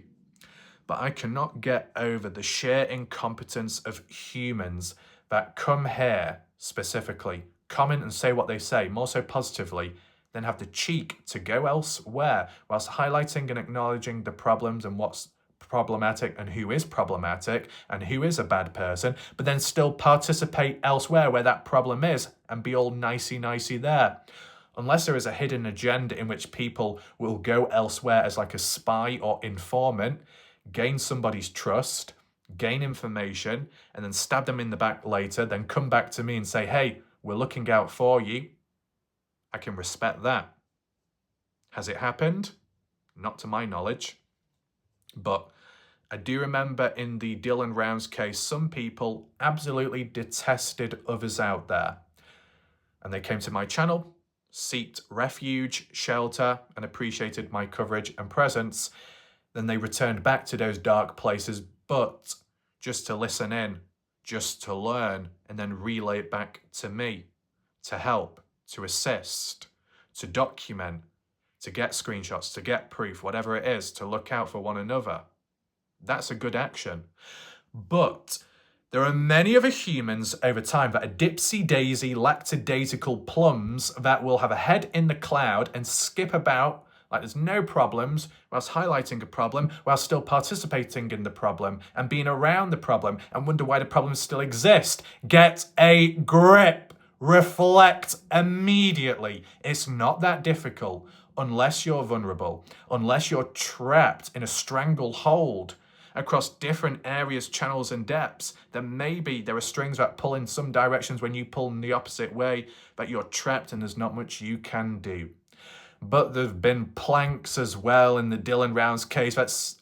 But I cannot get over the sheer incompetence of humans that come here specifically, comment and say what they say, more so positively, then have the cheek to go elsewhere whilst highlighting and acknowledging the problems and what's problematic and who is problematic and who is a bad person, but then still participate elsewhere where that problem is and be all nicey there. Unless there is a hidden agenda in which people will go elsewhere as like a spy or informant, gain somebody's trust, gain information, and then stab them in the back later, then come back to me and say, hey, we're looking out for you. I can respect that. Has it happened? Not to my knowledge. But I do remember in the Dylan Rounds case, some people absolutely detested others out there. And they came to my channel, sought refuge, shelter, and appreciated my coverage and presence. Then they returned back to those dark places, but just to listen in, just to learn, and then relay it back to me, to help, to assist, to document, to get screenshots, to get proof, whatever it is, to look out for one another. That's a good action. But there are many other humans over time that are dipsy-daisy, lackadaisical plums that will have a head in the cloud and skip about like there's no problems, whilst highlighting a problem, while still participating in the problem and being around the problem and wonder why the problems still exist. Get a grip. Reflect immediately. It's not that difficult unless you're vulnerable, unless you're trapped in a stranglehold across different areas, channels and depths. Then maybe there are strings that pull in some directions when you pull in the opposite way, but you're trapped and there's not much you can do. But there've been planks as well in the Dylan Rounds case that's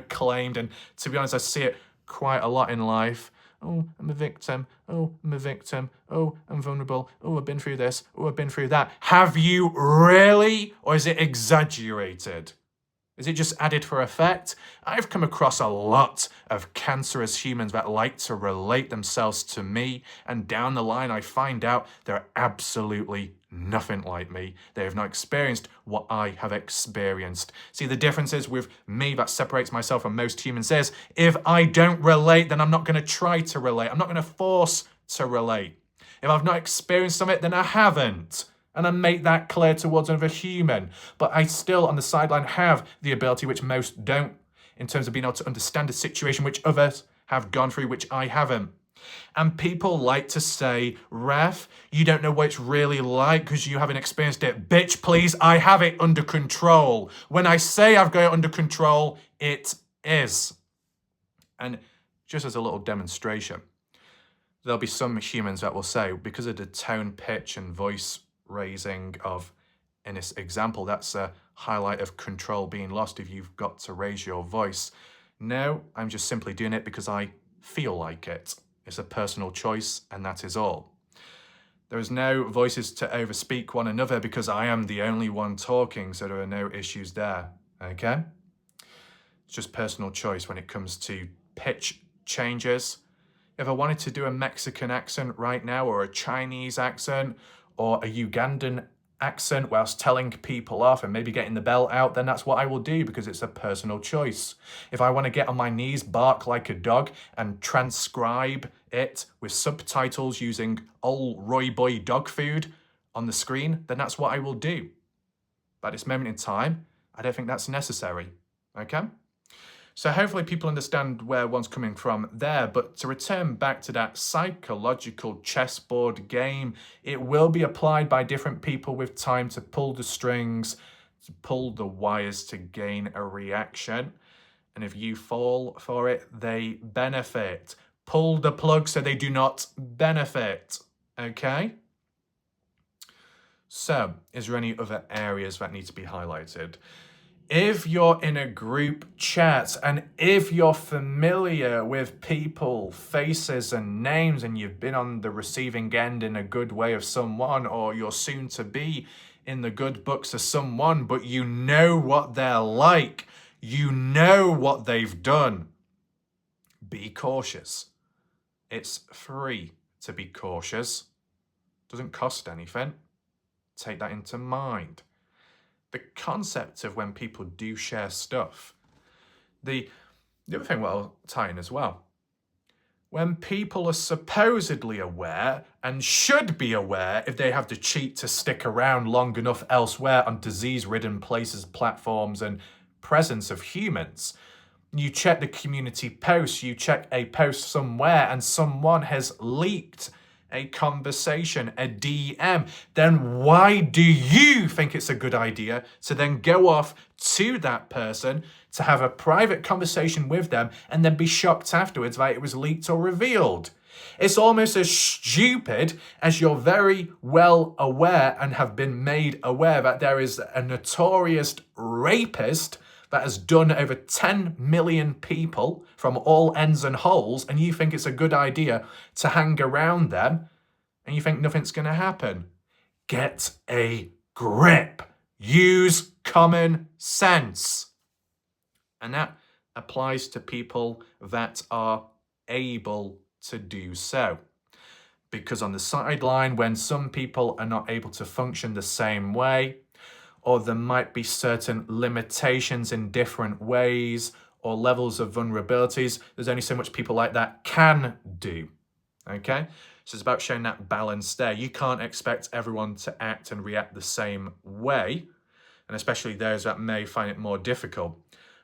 claimed, and to be honest, I see it quite a lot in life. Oh, I'm a victim. Oh, I'm a victim. Oh, I'm vulnerable. Oh, I've been through this. Oh, I've been through that. Have you really? Or is it exaggerated? Is it just added for effect? I've come across a lot of cancerous humans that like to relate themselves to me, and down the line I find out they're absolutely nothing like me. They have not experienced what I have experienced. See, the difference is with me that separates myself from most humans is if I don't relate, then I'm not going to try to relate. I'm not going to force to relate. If I've not experienced something, then I haven't. And I make that clear towards another human. But I still, on the sideline, have the ability, which most don't, in terms of being able to understand a situation which others have gone through, which I haven't. And people like to say, Ref, you don't know what it's really like because you haven't experienced it. Bitch, please, I have it under control. When I say I've got it under control, it is. And just as a little demonstration, there'll be some humans that will say, because of the tone, pitch, and voice raising of, in this example, that's a highlight of control being lost if you've got to raise your voice. No, I'm just simply doing it because I feel like it. It's a personal choice, and that is all. There is no voices to overspeak one another because I am the only one talking, so there are no issues there, okay? It's just personal choice when it comes to pitch changes. If I wanted to do a Mexican accent right now, or a Chinese accent, or a Ugandan accent whilst telling people off and maybe getting the belt out, then that's what I will do because it's a personal choice. If I want to get on my knees, bark like a dog, and transcribe it with subtitles using old Roy Boy dog food on the screen, then that's what I will do. But at this moment in time, I don't think that's necessary, okay? So hopefully people understand where one's coming from there, but to return back to that psychological chessboard game, it will be applied by different people with time to pull the strings, to pull the wires to gain a reaction. And if you fall for it, they benefit. Pull the plug so they do not benefit, okay? So, is there any other areas that need to be highlighted? If you're in a group chat and if you're familiar with people, faces and names, and you've been on the receiving end in a good way of someone, or you're soon to be in the good books of someone, but you know what they're like, you know what they've done, be cautious. It's free to be cautious. Doesn't cost anything. Take that into mind. The concept of when people do share stuff. The other thing what I'll tie in as well. When people are supposedly aware and should be aware if they have to cheat to stick around long enough elsewhere on disease-ridden places, platforms, and presence of humans. You check the community posts, you check a post somewhere and someone has leaked a conversation, a DM, then why do you think it's a good idea to then go off to that person to have a private conversation with them and then be shocked afterwards that it was leaked or revealed? It's almost as stupid as you're very well aware and have been made aware that there is a notorious rapist that has done over 10 million people from all ends and holes, and you think it's a good idea to hang around them, and you think nothing's going to happen. Get a grip. Use common sense. And that applies to people that are able to do so. Because on the sideline, when some people are not able to function the same way, or there might be certain limitations in different ways or levels of vulnerabilities, there's only so much people like that can do, okay? So it's about showing that balance there. You can't expect everyone to act and react the same way, and especially those that may find it more difficult.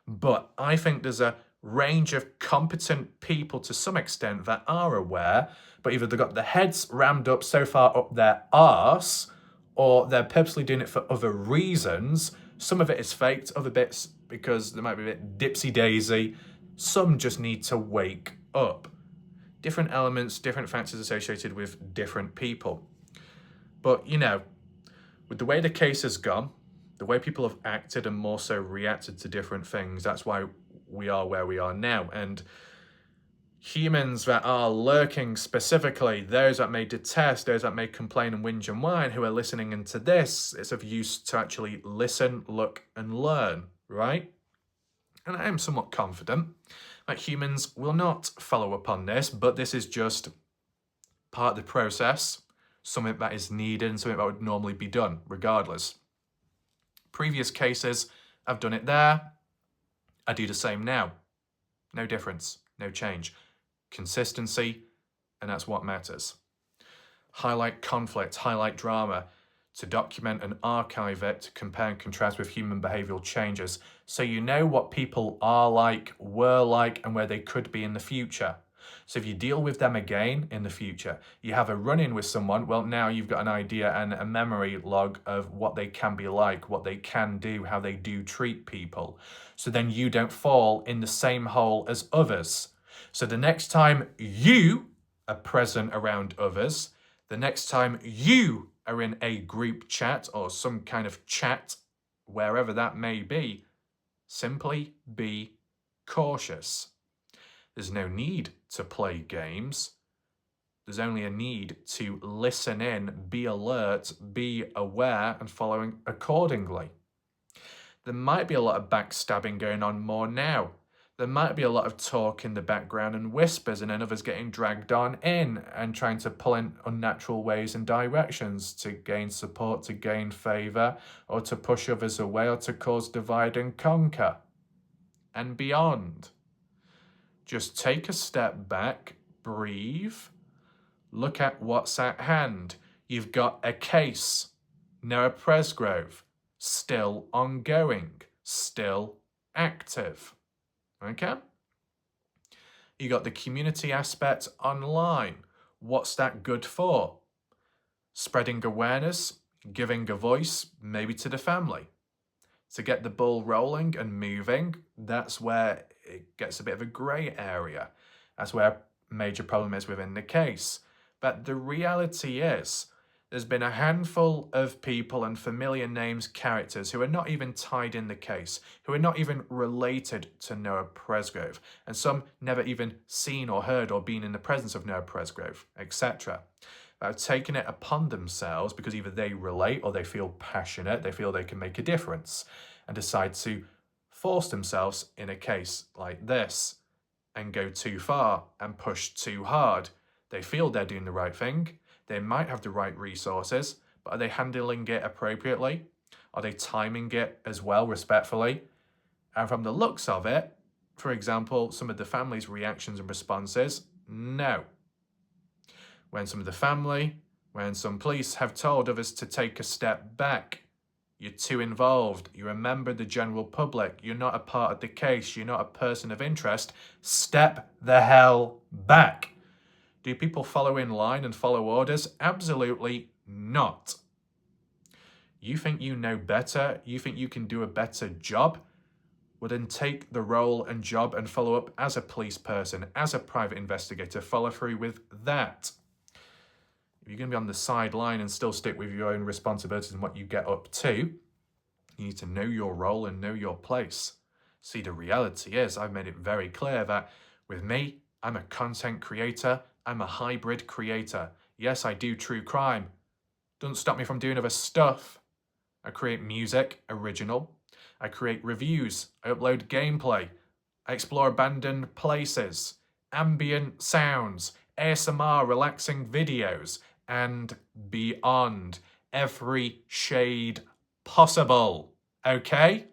But I think there's a range of competent people to some extent that are aware, but either they've got their heads rammed up so far up their arse, or they're purposely doing it for other reasons. Some of it is faked, other bits because they might be a bit dipsy-daisy. Some just need to wake up. Different elements, different factors associated with different people. But, you know, with the way the case has gone, the way people have acted and more so reacted to different things, that's why we are where we are now. And humans that are lurking, specifically those that may detest, those that may complain and whinge and whine, who are listening into this, it's of use to actually listen, look and learn, right? And I am somewhat confident that humans will not follow upon this, but this is just part of the process, something that is needed and something that would normally be done regardless. Previous cases, I've done it there. I do the same now. No difference, no change. Consistency, and that's what matters. Highlight conflict, highlight drama, to document and archive it, to compare and contrast with human behavioural changes, so you know what people are like, were like, and where they could be in the future. So if you deal with them again in the future, you have a run-in with someone, well, now you've got an idea and a memory log of what they can be like, what they can do, how they do treat people. So then you don't fall in the same hole as others. So the next time you are present around others, the next time you are in a group chat or some kind of chat, wherever that may be, simply be cautious. There's no need to play games. There's only a need to listen in, be alert, be aware, and following accordingly. There might be a lot of backstabbing going on more now. There might be a lot of talk in the background and whispers, and then others getting dragged on in and trying to pull in unnatural ways and directions to gain support, to gain favour, or to push others away, or to cause divide and conquer and beyond. Just take a step back, breathe, look at what's at hand. You've got a case, Noah Presgrove, still ongoing, still active. Okay? You got the community aspect online. What's that good for? Spreading awareness, giving a voice, maybe to the family. To get the ball rolling and moving, that's where it gets a bit of a grey area. That's where a major problem is within the case. But the reality is, there's been a handful of people and familiar names, characters who are not even tied in the case, who are not even related to Noah Presgrove, and some never even seen or heard or been in the presence of Noah Presgrove, etc. Have taken it upon themselves because either they relate or they feel passionate, they feel they can make a difference, and decide to force themselves in a case like this and go too far and push too hard. They feel they're doing the right thing. They might have the right resources, but are they handling it appropriately? Are they timing it as well, respectfully? And from the looks of it, for example, some of the family's reactions and responses, no. When some of the family, when some police have told others to take a step back, you're too involved, you're a member of the general public, you're not a part of the case, you're not a person of interest, step the hell back. Do people follow in line and follow orders? Absolutely not. You think you know better? You think you can do a better job? Well, then take the role and job and follow up as a police person, as a private investigator. Follow through with that. If you're going to be on the sideline and still stick with your own responsibilities and what you get up to, you need to know your role and know your place. See, the reality is, I've made it very clear that with me, I'm a content creator. I'm a hybrid creator. Yes, I do true crime. Doesn't stop me from doing other stuff. I create music, original. I create reviews. I upload gameplay. I explore abandoned places, ambient sounds, ASMR relaxing videos, and beyond. Every shade possible. Okay?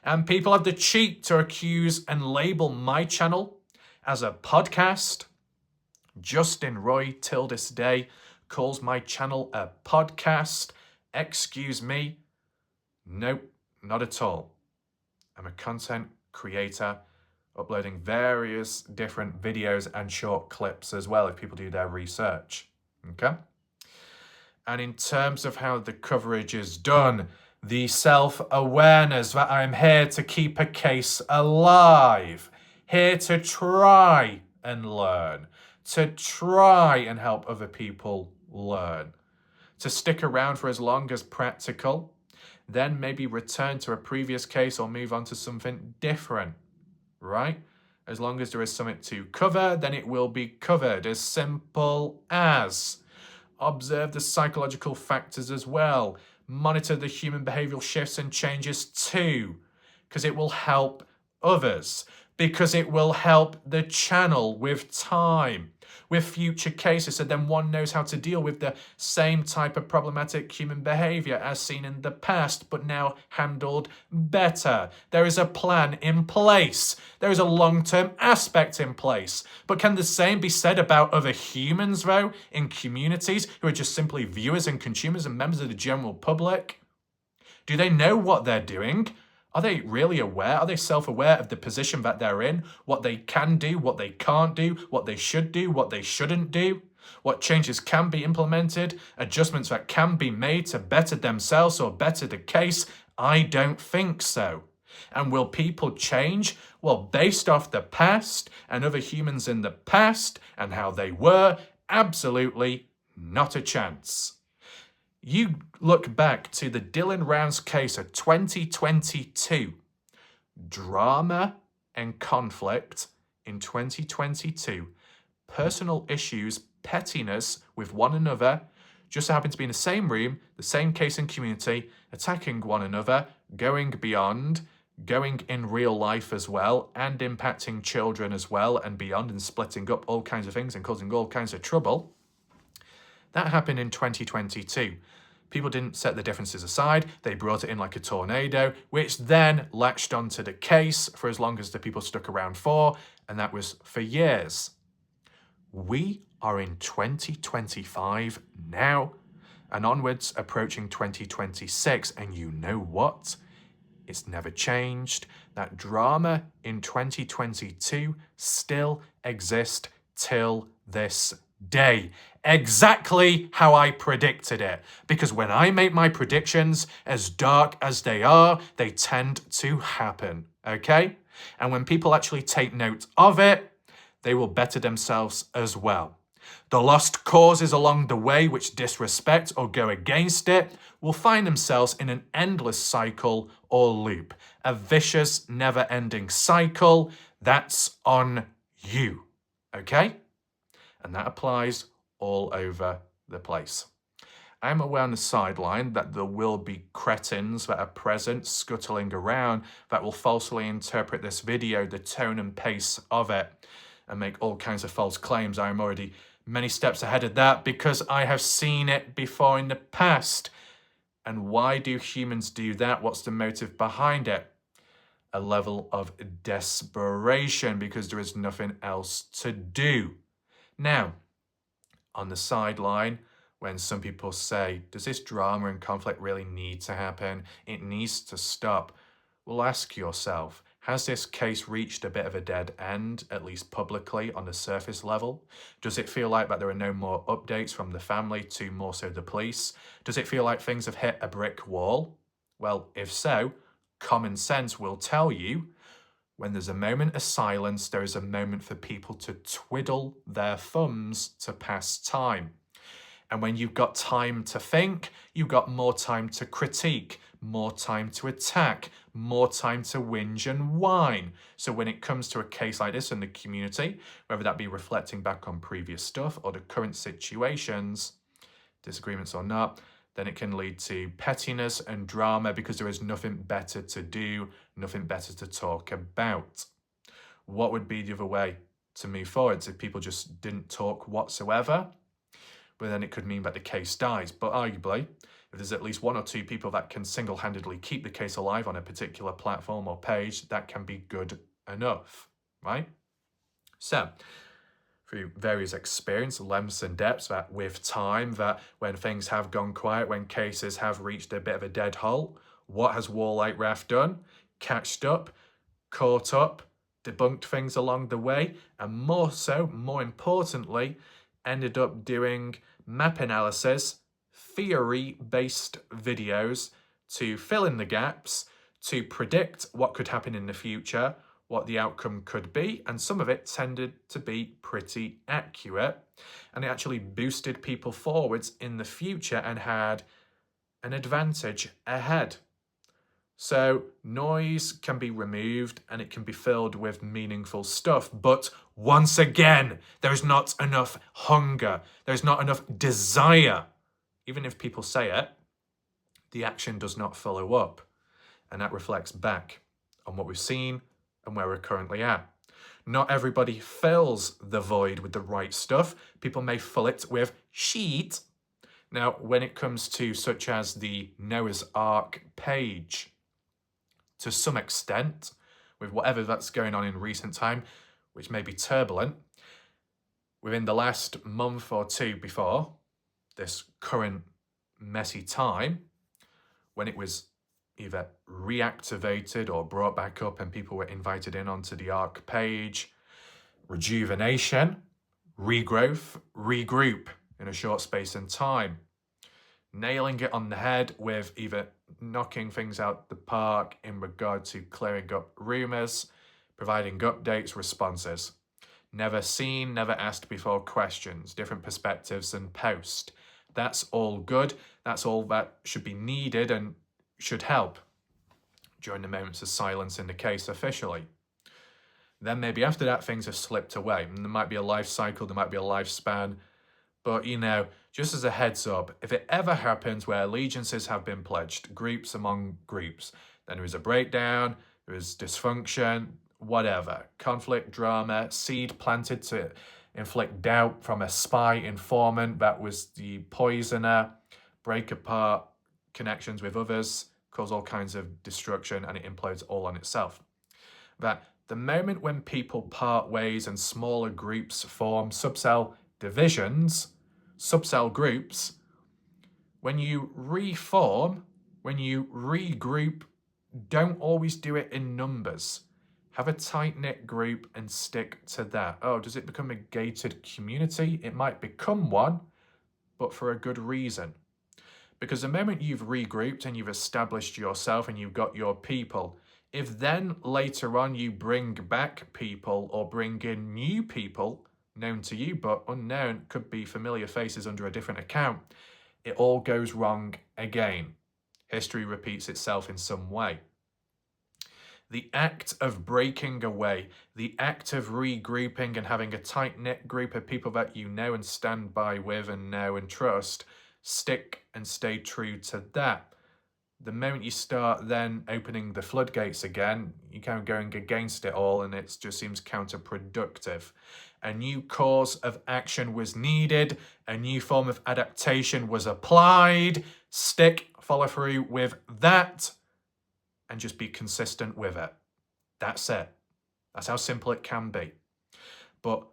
And people have the cheek to accuse and label my channel as a podcast. Justin Roy, till this day, calls my channel a podcast. Excuse me? Nope, not at all. I'm a content creator, uploading various different videos and short clips as well if people do their research. Okay? And in terms of how the coverage is done, the self-awareness that I'm here to keep a case alive, here to try and learn, to try and help other people learn, to stick around for as long as practical, then maybe return to a previous case or move on to something different, right? As long as there is something to cover, then it will be covered. As simple as. Observe the psychological factors as well. Monitor the human behavioral shifts and changes too, because it will help others, because it will help the channel with time, with future cases, so then one knows how to deal with the same type of problematic human behavior as seen in the past, but now handled better. There is a plan in place. There is a long-term aspect in place. But can the same be said about other humans, though, in communities who are just simply viewers and consumers and members of the general public? Do they know what they're doing? Are they really aware? Are they self-aware of the position that they're in? What they can do, what they can't do, what they should do, what they shouldn't do? What changes can be implemented? Adjustments that can be made to better themselves or better the case? I don't think so. And will people change? Well, based off the past and other humans in the past and how they were, absolutely not a chance. You look back to the Dylan Rounds case of 2022. Drama and conflict in 2022. Personal issues, pettiness with one another, just happen to be in the same room, the same case and community, attacking one another, going beyond, going in real life as well, and impacting children as well and beyond, and splitting up all kinds of things and causing all kinds of trouble. That happened in 2022. People didn't set the differences aside. They brought it in like a tornado, which then latched onto the case for as long as the people stuck around for, and that was for years. We are in 2025 now, and onwards approaching 2026, and you know what? It's never changed. That drama in 2022 still exists till this day. Exactly how I predicted it. Because when I make my predictions, as dark as they are, they tend to happen, okay? And when people actually take note of it, they will better themselves as well. The lost causes along the way which disrespect or go against it will find themselves in an endless cycle or loop. A vicious, never-ending cycle. That's on you, okay? And that applies all over the place. I'm aware on the sideline that there will be cretins that are present, scuttling around, that will falsely interpret this video, the tone and pace of it, and make all kinds of false claims. I am already many steps ahead of that because I have seen it before in the past. And why do humans do that? What's the motive behind it? A level of desperation because there is nothing else to do. Now, on the sideline, when some people say, does this drama and conflict really need to happen? It needs to stop. Well, ask yourself, has this case reached a bit of a dead end, at least publicly, on the surface level? Does it feel like that there are no more updates from the family to more so the police? Does it feel like things have hit a brick wall? Well, if so, common sense will tell you when there's a moment of silence, there is a moment for people to twiddle their thumbs to pass time. And when you've got time to think, you've got more time to critique, more time to attack, more time to whinge and whine. So when it comes to a case like this in the community, whether that be reflecting back on previous stuff or the current situations, disagreements or not, then it can lead to pettiness and drama because there is nothing better to do, nothing better to talk about. What would be the other way to move forward if people just didn't talk whatsoever? But then it could mean that the case dies. But arguably, if there's at least one or two people that can single-handedly keep the case alive on a particular platform or page, that can be good enough, right? So, through various experience, lengths and depths, that with time, that when things have gone quiet, when cases have reached a bit of a dead halt, what has WarLike Wrath done? Catched up, caught up, debunked things along the way, and more so, more importantly, ended up doing map analysis, theory-based videos to fill in the gaps, to predict what could happen in the future, what the outcome could be, and some of it tended to be pretty accurate, and it actually boosted people forwards in the future and had an advantage ahead. So noise can be removed and it can be filled with meaningful stuff, but once again, there's not enough hunger, there's not enough desire. Even if people say it, the action does not follow up, and that reflects back on what we've seen and where we're currently at. Not everybody fills the void with the right stuff. People may fill it with shit. Now, when it comes to such as the Noah's Ark page, to some extent, with whatever that's going on in recent time, which may be turbulent, within the last month or two before this current messy time, when it was either reactivated or brought back up and people were invited in onto the ARC page. Rejuvenation, regrowth, regroup in a short space in time. Nailing it on the head with either knocking things out the park in regard to clearing up rumours, providing updates, responses. Never seen, never asked before questions, different perspectives and post. That's all good. That's all that should be needed and should help during the moments of silence in the case officially. Then maybe after that, things have slipped away. And there might be a life cycle, there might be a lifespan. But, just as a heads up, if it ever happens where allegiances have been pledged, groups among groups, then there is a breakdown, there is dysfunction, whatever. Conflict, drama, seed planted to inflict doubt from a spy informant that was the poisoner, break apart connections with others, cause all kinds of destruction, and it implodes all on itself. That the moment when people part ways and smaller groups form subcell divisions, subcell groups, when you reform, when you regroup, don't always do it in numbers. Have a tight-knit group and stick to that. Oh, does it become a gated community? It might become one, but for a good reason. Because the moment you've regrouped and you've established yourself and you've got your people, if then later on you bring back people or bring in new people, known to you but unknown, could be familiar faces under a different account, it all goes wrong again. History repeats itself in some way. The act of breaking away, the act of regrouping and having a tight-knit group of people that you know and stand by with and know and trust, stick and stay true to that. The moment you start then opening the floodgates again, you're kind of going against it all and it just seems counterproductive. A new course of action was needed, a new form of adaptation was applied. Stick, follow through with that, and just be consistent with it. That's it. That's how simple it can be. But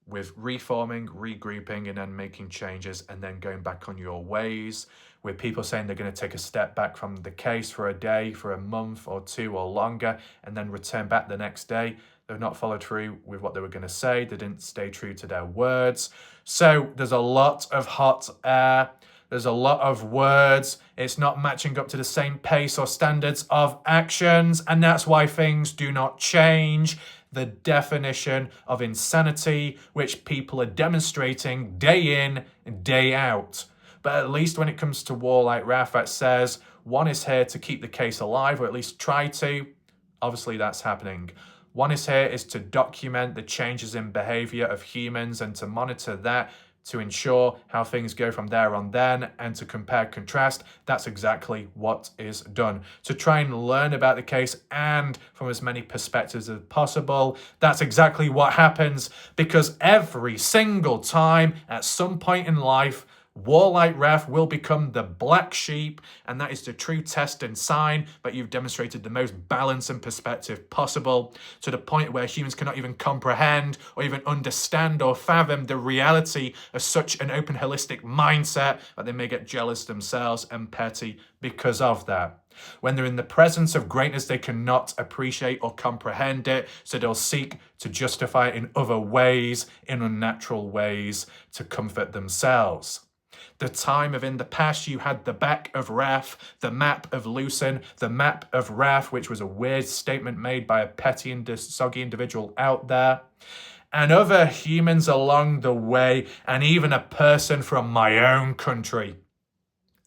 with reforming, regrouping, and then making changes, and then going back on your ways, with people saying they're going to take a step back from the case for a day, for a month or two or longer, and then return back the next day. They've not followed through with what they were going to say. They didn't stay true to their words. So there's a lot of hot air. There's a lot of words. It's not matching up to the same pace or standards of actions, and that's why things do not change. The definition of insanity, which people are demonstrating day in, day out. But at least when it comes to WarLike Wrath, that says one is here to keep the case alive, or at least try to. Obviously, that's happening. One is here is to document the changes in behavior of humans and to monitor that, to ensure how things go from there on then, and to compare contrast. That's exactly what is done. To try and learn about the case and from as many perspectives as possible. That's exactly what happens, because every single time at some point in life, WarLike Wrath will become the black sheep, and that is the true test and sign that you've demonstrated the most balance and perspective possible, to the point where humans cannot even comprehend or even understand or fathom the reality of such an open holistic mindset that they may get jealous themselves and petty because of that. When they're in the presence of greatness, they cannot appreciate or comprehend it, so they'll seek to justify it in other ways, in unnatural ways, to comfort themselves. The time of in the past, you had the back of Wrath, the map of Lucen, the map of Wrath, which was a weird statement made by a petty and soggy individual out there, and other humans along the way, and even a person from my own country,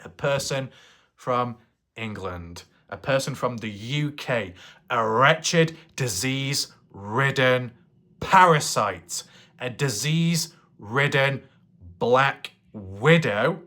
a person from England, a person from the UK, a wretched, disease-ridden parasite, a disease-ridden black widow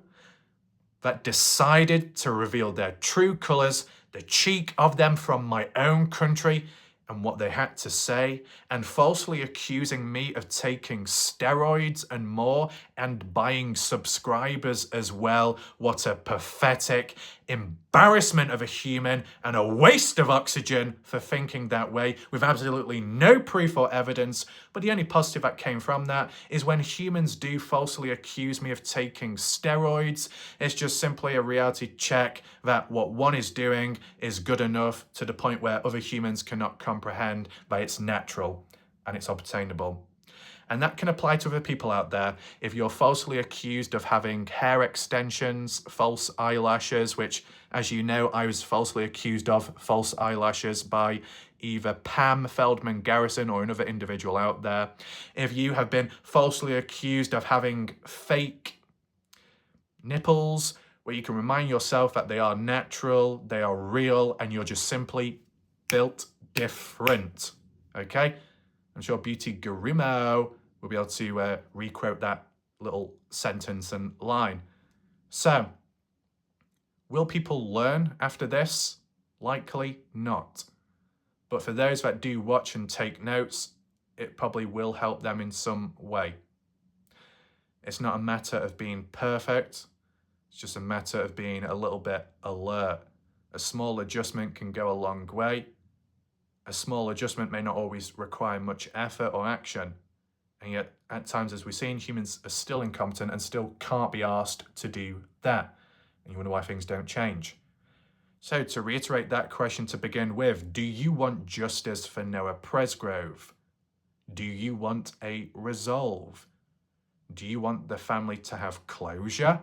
that decided to reveal their true colours, the cheek of them from my own country, and what they had to say, and falsely accusing me of taking steroids and more, and buying subscribers as well. What a pathetic embarrassment of a human and a waste of oxygen for thinking that way with absolutely no proof or evidence. But the only positive that came from that is when humans do falsely accuse me of taking steroids, it's just simply a reality check that what one is doing is good enough to the point where other humans cannot comprehend that it's natural and it's obtainable. And that can apply to other people out there. If you're falsely accused of having hair extensions, false eyelashes, which, as you know, I was falsely accused of false eyelashes by either Pam Feldman Garrison or another individual out there. If you have been falsely accused of having fake nipples, where you can remind yourself that they are natural, they are real, and you're just simply built different, okay? I'm sure Beauty Garimo will be able to re-quote that little sentence and line. So, will people learn after this? Likely not. But for those that do watch and take notes, it probably will help them in some way. It's not a matter of being perfect. It's just a matter of being a little bit alert. A small adjustment can go a long way. A small adjustment may not always require much effort or action. And yet, at times, as we've seen, humans are still incompetent and still can't be asked to do that. And you wonder why things don't change. So, to reiterate that question to begin with, do you want justice for Noah Presgrove? Do you want a resolve? Do you want the family to have closure?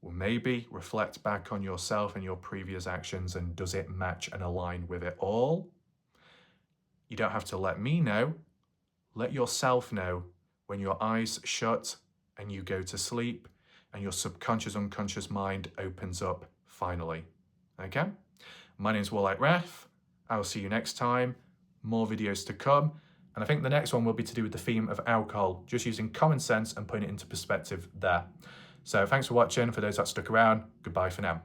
Well, maybe reflect back on yourself and your previous actions, and does it match and align with it all? You don't have to let me know. Let yourself know when your eyes shut and you go to sleep and your subconscious, unconscious mind opens up finally. Okay? My name is WarLike Wrath. I will see you next time. More videos to come. And I think the next one will be to do with the theme of alcohol, just using common sense and putting it into perspective there. So thanks for watching. For those that stuck around, goodbye for now.